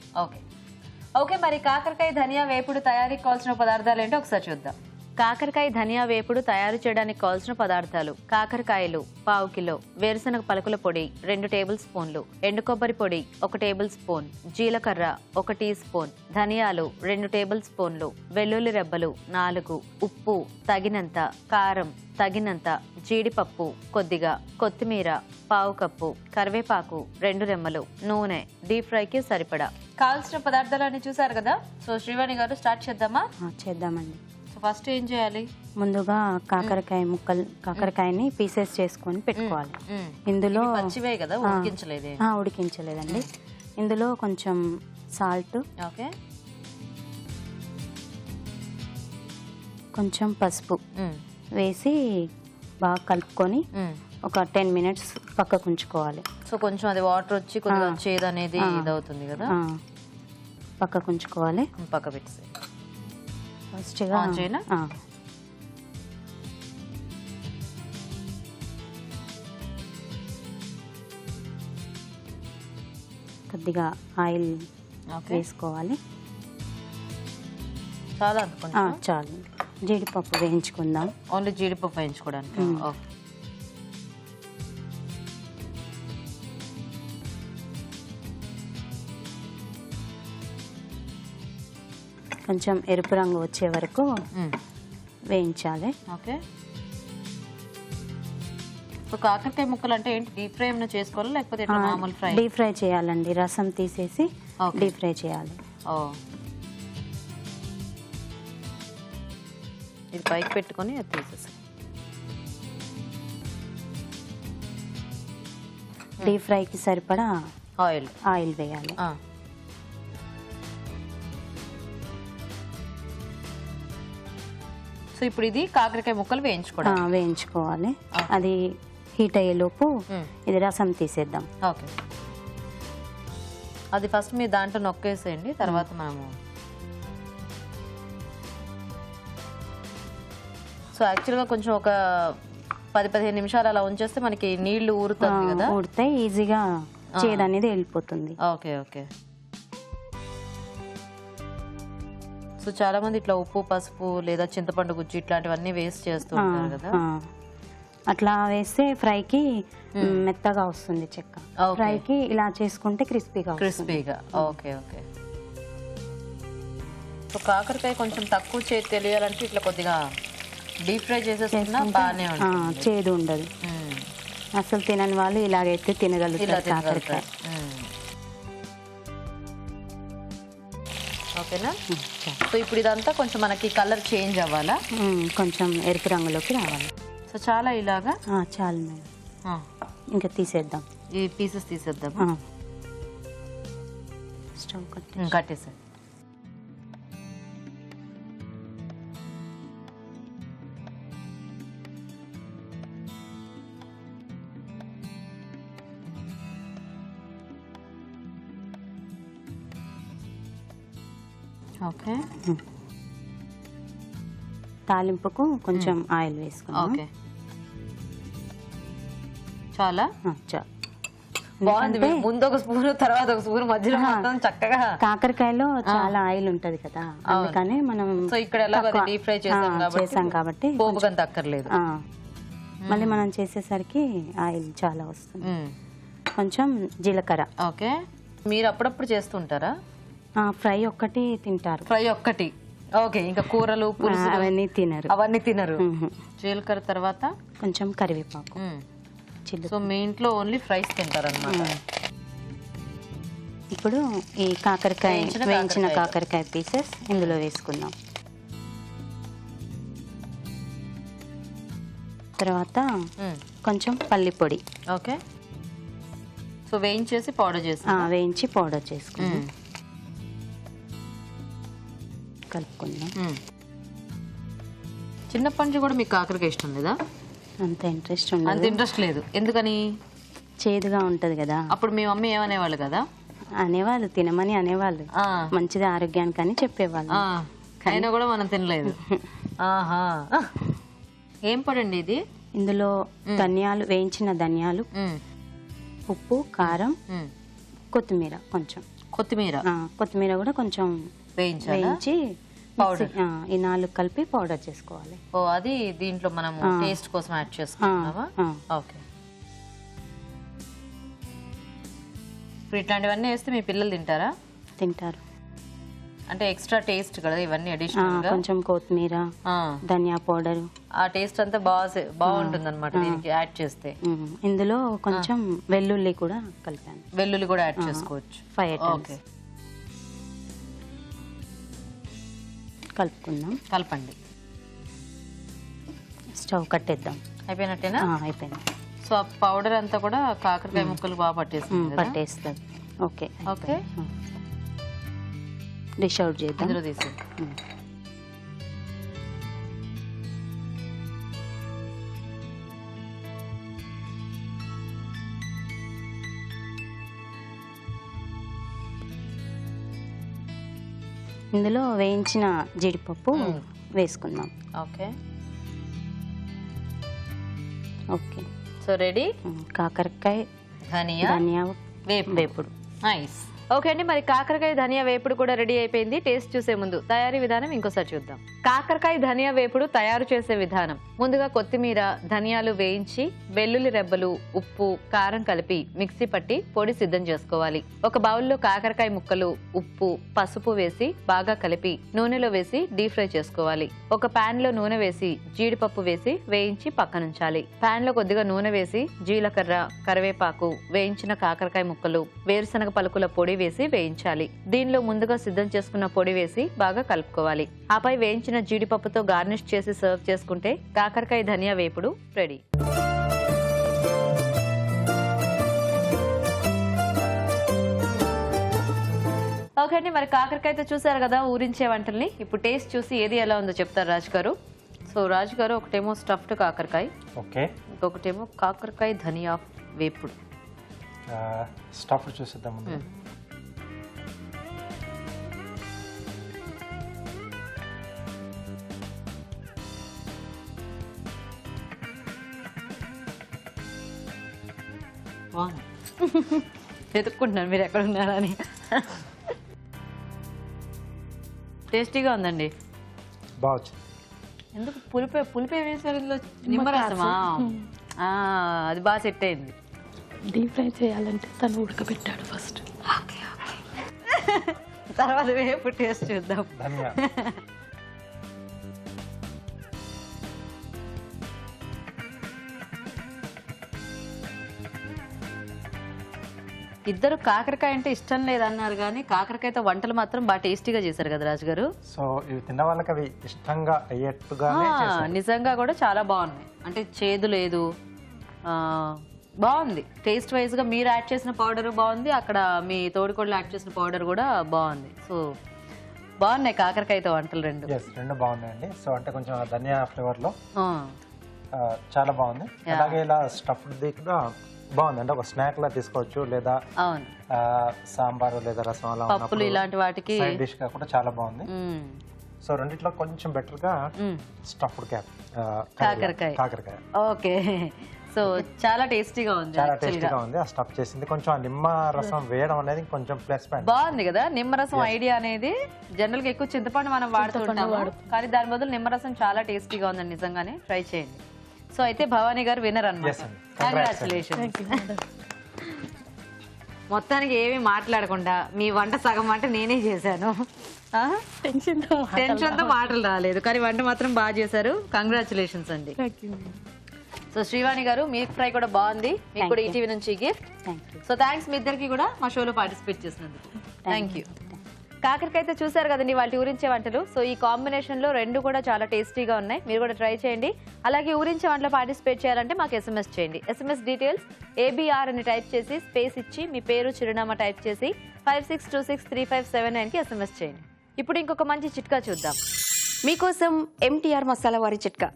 ఓకే, మరి కాకరకాయ ధనియా వేపుడు తయారీకి కావాల్సిన పదార్థాలు ఏంటో ఒకసారి చూద్దాం. కాకరకాయ ధనియా వేపుడు తయారు చేయడానికి కావాల్సిన పదార్థాలు: కాకరకాయలు 1/2 కిలో, వేరుశనగ పలుకుల పొడి 2 టేబుల్ స్పూన్లు, ఎండు కొబ్బరి పొడి 1 టేబుల్ స్పూన్, జీలకర్ర 1 టీ స్పూన్, ధనియాలు 2 టేబుల్ స్పూన్లు, వెల్లుల్లి రెబ్బలు 4, ఉప్పు తగినంత, కారం తగినంత, జీడిపప్పు కొద్దిగా, కొత్తిమీర 1/2 కప్పు, కరివేపాకు 2 రెమ్మలు, నూనె, డీప్ ఫ్రైకి సరిపడా. కావాల్సిన పదార్థాలన్నీ చూసారు కదా. సో శ్రీవాణి గారు స్టార్ట్ చేద్దామా? చేద్దామండి. ఫస్ట్ ఏం చేయాలి? ముందుగా కాకరకాయని పీసెస్ చేసుకొని పెట్టుకోవాలి. ఇందులో పచ్చివే కదా, ఉడికించలేదే? ఉడికించలేదండి. ఇందులో కొంచెం సాల్ట్, ఓకే, కొంచెం పసుపు వేసి బాగా కలుపుకొని ఒక 10 మినిట్స్ పక్కకు ఉంచుకోవాలి. సో కొంచెం అది వాటర్ వచ్చి కొద్దిగా చేదు అనేది ఇదవుతుంది కదా, పక్కకు ఉంచుకోవాలి. పక్క పెట్టేసి ఫస్ట్గా కొద్దిగా ఆయిల్ వేసుకోవాలి. చాలా అనుకుంటా చాలు. జీడిపప్పు వేయించుకుందాం. ఓన్లీ జీడిపప్పు వేయించుకోవడానికి. కొంచెం ఎరుపు రంగు వచ్చే వరకు వేయించాలి. ఓకే. సో కాకరకాయ ముక్కలు అంటే ఏంటి, డీప్ ఫ్రై ఏమైనా చేసుకోవాలా లేకపోతే మామూలు ఫ్రై? డీప్ ఫ్రై చేయాలండి. రసం తీసేసి డీప్ ఫ్రై చేయాలి. ఇది పైకి పెట్టుకొని అది తీసేసి డీప్ ఫ్రైకి సరిపడా ఆయిల్ వేయాలి. సో ఇప్పుడు ఇది కాకరకాయ ముక్కలు వేయించుకోవాలి. అది హీట్ అయ్యేలోపు ఇది రసం తీసేద్దాం. ఓకే, అది ఫస్ట్ మీరు దాంట్లో నొక్కేసేయండి, తర్వాత మనము. సో యాక్చువల్గా కొంచెం ఒక 10-15 నిమిషాలు అలా ఉంచేస్తే మనకి నీళ్లు ఊరుతుంది కదా, ఊరితే ఈజీగా చేదు అనేది వెళ్ళిపోతుంది. ఓకే. సో చాలా మంది ఇట్లా ఉప్పు, పసుపు లేదా చింతపండు గుజ్జు ఇట్లాంటివన్నీ వేస్ట్ చేస్తూ ఉంటారు కదా. అట్లా వేస్తే ఫ్రైకి మెత్తగా వస్తుంది చెక్క. ఫ్రైకి ఇలా చేసుకుంటే క్రిస్పీగా. ఓకే. సో కాకరకాయ కొంచెం తక్కువ చేతి తెలియాలంటే ఇట్లా కొద్దిగా డీప్ ఫ్రై చేసేసుకున్నా బాగానే ఉంటుంది, చేదు ఉండదు. అసలు తినని వాళ్ళు ఇలాగైతే తినగలుగుతారు కాకరకాయ. ఓకేనా? సో ఇప్పుడు ఇదంతా కొంచెం మనకి కలర్ చేంజ్ అవ్వాలా, కొంచెం ఎరుపు రంగులోకి రావాలి. సో చాలా ఇలాగా చాలు మేడం. ఇంకా తీసేద్దాం. ఈ పీసెస్ తీసేద్దాం. స్టవ్ కట్టేసారు. ఓకే. తాలింపుకు కొంచెం ఆయిల్ వేసుకున్నాం. ఓకే, చాలా చాలు. బాగుంది. ముందు ఒక స్పూన్, తర్వాత ఒక స్పూన్, మధ్యలో మొత్తం చక్కగా. కాకరకాయలో చాలా ఆయిల్ ఉంటది కదా, అందుకని మనం సో ఇక్కడ ఎలాగో డీప్ ఫ్రై చేసాం కాబట్టి పోపుకంత అక్కర్లేదు. మళ్ళీ మనం చేసేసరికి ఆయిల్ చాలా వస్తుంది. కొంచెం జీలకర్ర. ఓకే, మీరు అప్పుడప్పుడు చేస్తుంటారా? ఫ్రై ఒక్కటి తింటారు. ఫ్రై ఒక్కటి. ఓకే, ఇంకా కూరలు పులుసు అవన్నీ తినరు. అవన్నీ తినరు. జీలకర్ర తర్వాత కొంచెం కరివేపాకు. సో మీ ఇంట్లో ఓన్లీ ఫ్రైస్ తింటారు అన్నమాట. ఇప్పుడు ఈ కాకరకాయ, వేయించిన కాకరకాయ పీసెస్ ఇందులో వేసుకుందాం. తర్వాత కొంచెం పల్లి పొడి. ఓకే, సో వేయించేసి పౌడర్ చేసి వేయించి పౌడర్ చేసుకుందాం. కలుపుకుందాం. చిన్నప్పటి నుంచి కూడా మీకు కాకరకాయ ఇష్టం లేదా? అంత ఇంట్రెస్ట్ అంత ఉండదు. ఇంట్రెస్ట్ లేదు. ఎందుకని? చేదుగా ఉంటది కదా. అప్పుడు మీ మమ్మీ ఏమనేవాళ్ళు కదా? అనేవాళ్ళు, తినమని అనేవాళ్ళు, మంచిది ఆరోగ్యానికి అని చెప్పేవాళ్ళు. అయినా కూడా మనం తినలేదు. ఆహా, ఏం పడండి ఇది? ఇందులో ధనియాలు, వేయించిన ధనియాలు, ఉప్పు, కారం, కొత్తిమీర. కొంచెం కొత్తిమీర కూడా కొంచెం వేయించి పౌడర్, ఈ 4 కలిపి పౌడర్ చేసుకోవాలి. ఓ, అది దీంట్లో మనం టేస్ట్ కోసం యాడ్ చేసుకుంటున్నావా? ఓకే. ఇట్లాంటివన్నీ వేస్తే మీ పిల్లలు తింటారా? తింటారు. అంటే ఎక్స్ట్రా టేస్ట్ కదా ఇవన్నీ అడిషనల్ గా. కొంచెం కొత్తిమీర, ధనియా పౌడర్, ఆ టేస్ట్ అంతా బాగుంటుంది అనమాట దీనికి యాడ్ చేస్తే. ఇందులో కొంచెం వెల్లుల్లి కూడా కలిపాను. వెల్లుల్లి కూడా యాడ్ చేసుకోవచ్చు. 5 ఐటమ్స్. ఓకే, కలుపుకుందాం. కలపండి. స్టవ్ కట్టేద్దాం. అయిపోయినట్టేనా? అయిపోయింది. సో ఆ పౌడర్ అంతా కూడా కాకరకాయ ముక్కలు బాగా పట్టేస్తుంది. ఓకే. ఓకే, డిష్ అవుట్ చేద్దాం. ఇందులో తీసి ఇందులో వేయించిన జీడిపప్పు వేసుకుందాం. ఓకే. Okay, so ready. కాకరకాయ ధనియా వేపుడు. నైస్. ఓకే అండి, మరి కాకరకాయ ధనియా వేపుడు కూడా రెడీ అయిపోయింది. టేస్ట్ చూసే ముందు తయారీ విధానం ఇంకోసారి చూద్దాం. కాకరకాయ ధనియా వేపుడు తయారు చేసే విధానం: ముందుగా కొత్తిమీర, ధనియాలు వేయించి, వెల్లుల్లి రెబ్బలు, ఉప్పు, కారం కలిపి మిక్సీ పట్టి పొడి సిద్ధం చేసుకోవాలి. ఒక బౌల్లో కాకరకాయ ముక్కలు, ఉప్పు, పసుపు వేసి బాగా కలిపి నూనెలో వేసి డీప్ ఫ్రై చేసుకోవాలి. ఒక పాన్ లో నూనె వేసి జీడిపప్పు వేసి వేయించి పక్కనుంచాలి. పాన్ లో కొద్దిగా నూనె వేసి జీలకర్ర, కరివేపాకు, వేయించిన కాకరకాయ ముక్కలు, వేరుశనగ పలుకుల పొడి వేసి వేయించాలి. దీనిలో ముందుగా సిద్ధం చేసుకున్న పొడి వేసి బాగా కలుపుకోవాలి. ఆపై వేయించిన జీడిపప్పుతో గార్నిష్ చేసి సర్వ్ చేసుకుంటే కాకరకాయ ధనియా వేపుడు రెడీ. ఓకే అండి, మరి కాకరకాయతో చూసారు కదా ఊరించే వంటల్ని. ఇప్పుడు టేస్ట్ చూసి ఏది ఎలా ఉందో చెప్తారు రాజు గారు. సో రాజు గారు, ఒకటేమో స్టఫ్డ్ కాకరకాయ, ఓకే, ఇంకొకటేమో కాకరకాయ ధనియా వేపుడు. స్టఫ్డ్ చూసిద్దాం. వెతుక్కుంటున్నాను మీరు ఎక్కడ ఉన్నారని. టేస్టీగా ఉందండి. బాగుంది. ఎందుకు పులిపే వేసారు ఇందులో? నిమ్మరసమా? అది బాగా సెట్ అయింది. డీప్ ఫ్రై చేయాలంటే తను ఉడకబెట్టాడు ఫస్ట్. తర్వాత వేపు టేస్ట్ చూద్దాం. ధనియా ఇద్దరు కాకరకాయ అంటే ఇష్టం లేదన్నారు కానీ కాకరకాయతో వంటలు మాత్రం బాగా టేస్టీగా చేశారు కదా రాజు గారు. సో ఇవి తిన్న వాళ్ళకి అవి ఇష్టంగా అయ్యేట్టుగా నిజంగా కూడా చాలా బాగున్నాయి. అంటే చేదు లేదు, బాగుంది. టేస్ట్ వైజ్ గా మీరు యాడ్ చేసిన పౌడర్ బాగుంది, అక్కడ మీ తోడికోళ్ళు యాడ్ చేసిన పౌడర్ కూడా బాగుంది. సో బాగున్నాయి కాకరకాయతో వంటలు రెండు బాగున్నాయండి. సో అంటే కొంచెం ధనియా ఫ్లేవర్ లో చాలా బాగుంది. అలాగే ఇలా స్టఫ్డ్ కూడా బాగుంది. అంటే ఒక స్నాక్ లా తీసుకోవచ్చు, లేదా సాంబార్ లేదా రసం అలా పప్పులు ఇలాంటి వాటికి సైడ్ డిష్ గా కూడా చాలా బాగుంది. సో రెండిట్లో కొంచెం బెటర్ గా స్టఫ్డ్ కాకరకాయ. ఓకే, సో చాలా టేస్టీగా ఉంది చాలా actually గా. టేస్టీగా ఉంది. ఆ స్టఫ్ చేసింది కొంచెం ఆ నిమ్మ రసం వేయడం అనేది కొంచెం ప్లస్ పాయింట్. బాగుంది కదా నిమ్మరసం ఐడియా అనేది. జనరల్ గా ఎక్కువ చింతపండు మనం వాడుతుంటాము, కానీ దాని బదులు నిమ్మరసం చాలా టేస్టీగా ఉందండి. నిజంగానే ట్రై చేయండి. సో అయితే భవానీ గారు విన్నర్ Yes అన్నమాట. అండి. కంగ్రాచులేషన్. మొత్తానికి ఏమీ మాట్లాడకుండా మీ వంట సగం వంట నేనే చేశాను. టెన్షన్ తో మాటలు రాలేదు, కానీ వంట మాత్రం బాగా చేశారు. కంగ్రాచులేషన్స్ అండి. సో శ్రీవాణి గారు మిల్క్ ఫ్రై కూడా బాగుంది. మీకు కూడా ఈటీవీ నుంచి గిఫ్ట్. సో థ్యాంక్స్ మీ ఇద్దరికి కూడా మా షోలో పార్టిసిపేట్ చేసినందుకు. Thank you. కాకరకాయ అయితే చూసారు కదండి వాటి ఊరించే వంటలు. సో ఈ కాంబినేషన్ లో రెండు కూడా చాలా టేస్టీగా ఉన్నాయి. మీరు కూడా ట్రై చేయండి. అలాగే ఊరించే వంటలో పార్టిసిపేట్ చేయాలంటే మాకు SMS చేయండి. SMS డీటెయిల్స్ ABR అని టైప్ చేసి స్పేస్ ఇచ్చి మీ పేరు చిరునామా టైప్ చేసి 56263579కి SMS చేయండి. ఇప్పుడు ఇంకొక మంచి చిట్కా చూద్దాం. మీకోసం MTR మసాలా వారి చిట్కా.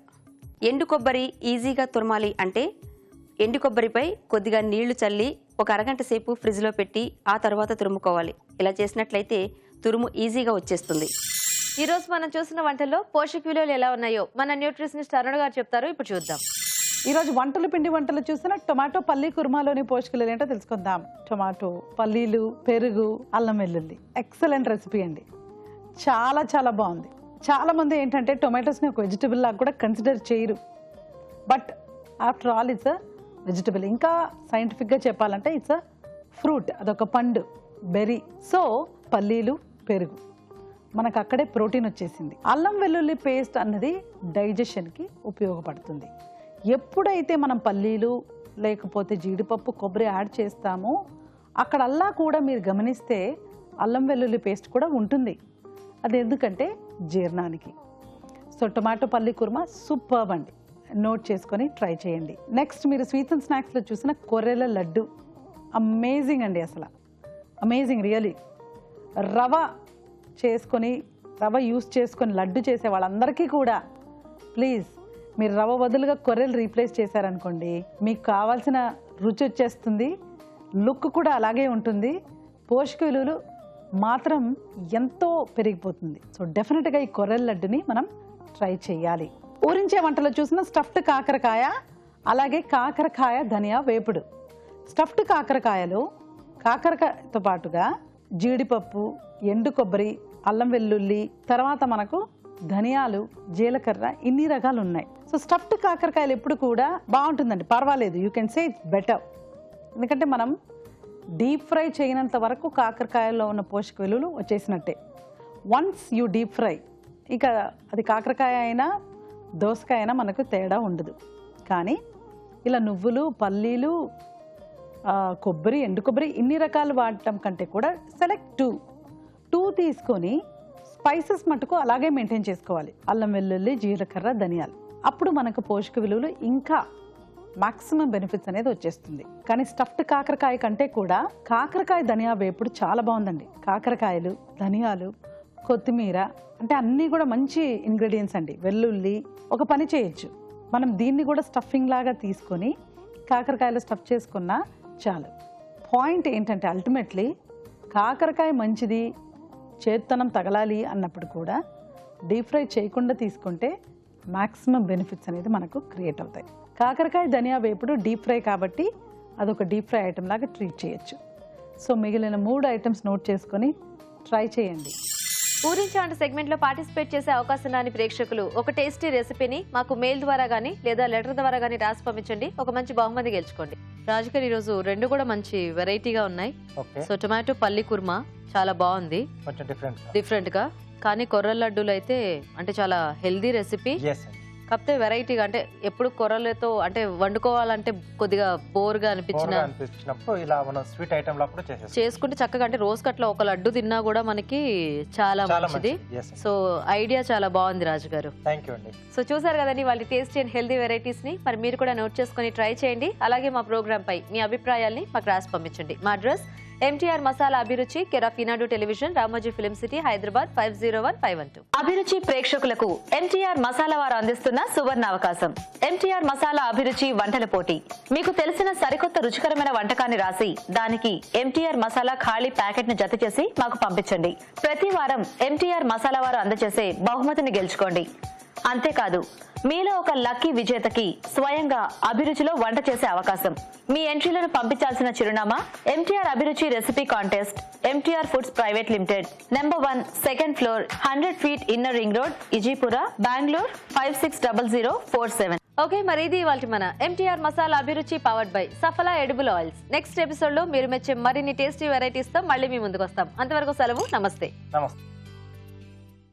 ఎండు కొబ్బరి ఈజీగా తురమాలి అంటే ఎండు కొబ్బరిపై కొద్దిగా నీళ్లు చల్లి ఒక అరగంట సేపు ఫ్రిడ్జ్లో పెట్టి ఆ తర్వాత తురుముకోవాలి. ఇలా చేసినట్లయితే తురుము ఈజీగా వచ్చేస్తుంది. ఈ రోజు మనం చూసిన వంటల్లో పోషక విలువలు ఎలా ఉన్నాయో మన న్యూట్రిషనిస్ట్ అరుణ్ గారు చెప్తారు. ఇప్పుడు చూద్దాం. ఈరోజు పిండి వంటలు చూసిన టొమాటో పల్లీ కుర్మాలోని పోషకాలు ఏంటో తెలుసుకుందాం. టొమాటో, పల్లీలు, పెరుగు, అల్లం వెల్లుల్లి ఎక్సలెంట్ రెసిపీ అండి. చాలా చాలా బాగుంది. చాలా మంది ఏంటంటే టొమాటోస్ని ఒక వెజిటబుల్ లాగా కూడా కన్సిడర్ చేయరు. But after all it's a vegetable. ఇంకా సైంటిఫిక్గా చెప్పాలంటే ఇట్స్ అ ఫ్రూట్, అదొక పండు, బెర్రీ. సో పల్లీలు, పెరుగు మనకు అక్కడే ప్రోటీన్ వచ్చేసింది. అల్లం వెల్లుల్లి పేస్ట్ అన్నది డైజెషన్కి ఉపయోగపడుతుంది. ఎప్పుడైతే మనం పల్లీలు లేకపోతే జీడిపప్పు, కొబ్బరి యాడ్ చేస్తామో అక్కడల్లా కూడా మీరు గమనిస్తే అల్లం వెల్లుల్లి పేస్ట్ కూడా ఉంటుంది. అది ఎందుకంటే జీర్ణానికి. సో టొమాటో పల్లీ కుర్మా సూపర్బ్ అండి. నోట్ చేసుకొని ట్రై చేయండి. నెక్స్ట్ మీరు స్వీట్స్ అండ్ స్నాక్స్లో చూసిన కొర్రెల లడ్డు అమేజింగ్ అండి. అసలు అమేజింగ్ రియలీ. రవ యూస్ చేసుకొని లడ్డు చేసే వాళ్ళందరికీ కూడా ప్లీజ్ మీరు రవ బదులుగా కొర్రెలు రీప్లేస్ చేశారనుకోండి, మీకు కావాల్సిన రుచి వచ్చేస్తుంది, లుక్ కూడా అలాగే ఉంటుంది, పోషక విలువలు మాత్రం ఎంతో పెరిగిపోతుంది. సో డెఫినెట్గా ఈ కొర్రెల లడ్డుని మనం ట్రై చేయాలి. ఊరించే వంటలో చూసిన స్టఫ్డ్ కాకరకాయ, అలాగే కాకరకాయ ధనియా వేపుడు. స్టఫ్డ్ కాకరకాయలో కాకరకాయతో పాటుగా జీడిపప్పు, ఎండు కొబ్బరి, అల్లం వెల్లుల్లి, తర్వాత మనకు ధనియాలు, జీలకర్ర, ఇన్ని రకాలు ఉన్నాయి. సో స్టఫ్డ్ కాకరకాయలు ఎప్పుడు కూడా బాగుంటుందండి, పర్వాలేదు. You can say it's better. ఎందుకంటే మనం డీప్ ఫ్రై చేయనంత వరకు కాకరకాయల్లో ఉన్న పోషక విలువలు వచ్చేసినట్టే. వన్స్ యూ డీప్ ఫ్రై, ఇక అది కాకరకాయ అయినా దోసకాయ అయినా మనకు తేడా ఉండదు. కానీ ఇలా నువ్వులు, పల్లీలు, కొబ్బరి, ఎండు కొబ్బరి ఇన్ని రకాలు వాడటం కంటే కూడా సెలెక్ట్ టూ తీసుకొని స్పైసెస్ మటుకు అలాగే మెయింటైన్ చేసుకోవాలి. అల్లం వెల్లుల్లి, జీలకర్ర, ధనియాలు. అప్పుడు మనకు పోషక విలువలు ఇంకా మాక్సిమం బెనిఫిట్స్ అనేది వచ్చేస్తుంది. కానీ స్టఫ్డ్ కాకరకాయ కంటే కూడా కాకరకాయ ధనియా వేపుడు చాలా బాగుందండి. కాకరకాయలు, ధనియాలు, కొత్తిమీర అంటే అన్నీ కూడా మంచి ఇంగ్రీడియంట్స్ అండి. వెల్లుల్లి. ఒక పని చేయొచ్చు, మనం దీన్ని కూడా స్టఫింగ్ లాగా తీసుకొని కాకరకాయలు స్టఫ్ చేసుకున్నా చాలు. పాయింట్ ఏంటంటే అల్టిమేట్లీ కాకరకాయ మంచిది, చేత్తనం తగలాలి అన్నప్పుడు కూడా డీప్ ఫ్రై చేయకుండా తీసుకుంటే మ్యాక్సిమం బెనిఫిట్స్ అనేది మనకు క్రియేట్ అవుతాయి. కాకరకాయ ధనియా వేపుడు డీప్ ఫ్రై కాబట్టి అదొక డీప్ ఫ్రై ఐటెం లాగా ట్రీట్ చేయొచ్చు. సో మిగిలిన 3 ఐటమ్స్ నోట్ చేసుకొని ట్రై చేయండి. ఊరించే వంట సెగ్మెంట్ లో పార్టిసిపేట్ చేసే అవకాశం రాని ప్రేక్షకులు ఒక టేస్టీ రెసిపీని మాకు మెయిల్ ద్వారా గానీ లేదా లెటర్ ద్వారా గానీ రాసి పంపించండి. ఒక మంచి బహుమతి గెలుచుకోండి. రాజుగారు ఈరోజు రెండు కూడా మంచి వెరైటీగా ఉన్నాయి. సో టొమాటో పల్లి కుర్మా చాలా బాగుంది, కొంచెం డిఫరెంట్ గా. కానీ కొర్రల లడ్డూలు అయితే అంటే చాలా హెల్దీ రెసిపీ. కాకపోతే వెరైటీగా అంటే ఎప్పుడు కొర్రలతో అంటే వండుకోవాలంటే కొద్దిగా బోర్గా అనిపించినప్పుడు ఇలా మనం స్వీట్ ఐటమ్ లా కూడా చేసుకుంటే చక్కగా అంటే రోజు కట్ల ఒక లడ్డు తిన్నా కూడా మనకి చాలా మంచిది. సో ఐడియా చాలా బాగుంది రాజు గారు. థాంక్యూ అండి. సో చూసారు కదండి వాళ్ళ టేస్టీ అండ్ హెల్దీ వెరైటీస్ ని. మరి మీరు కూడా నోట్ చేసుకుని ట్రై చేయండి. అలాగే మా ప్రోగ్రామ్ పై మీ అభిప్రాయాల్ని మాకు రాసి పంపించండి. మా అడ్రస్ MTR మసాలా అభిరుచి, care of Eenadu television, Ramoji film city, Hyderabad 501512. అభిరుచి ప్రేక్షకులకు MTR మసాలా వారు అందిస్తున్న సువర్ణ అవకాశం. MTR మసాలా అభిరుచి వంటల పోటీ. మీకు తెలిసిన సరికొత్త రుచికరమైన వంటకాన్ని రాసి దానికి MTR మసాలా ఖాళీ ప్యాకెట్ ను జత చేసి మాకు పంపించండి. ప్రతి వారం MTR మసాలా వారు అందజేసే బహుమతిని గెలుచుకోండి. అంతేకాదు మీలో ఒక లక్కీ విజేతకి స్వయంగా అభిరుచిలో వంట చేసే అవకాశం. మీ ఎంట్రీలను పంపించాల్సిన చిరునామా MTR Abhiruchi recipe contest, MTR foods private limited, number 1, second floor, 100 feet inner ring road, Ejipura, Bengaluru 560047. Okay, మరి ఇది ఇవాల్టి మన MTR masala Abhiruchi powered by Safala edible oils. Next episode లో మీరు మెచ్చే మరిన్ని టేస్టీ వెరైటీస్ తో మళ్ళీ మీ ముందుకు వస్తాం. అంతవరకు సెలవు, నమస్తే. నమస్తే.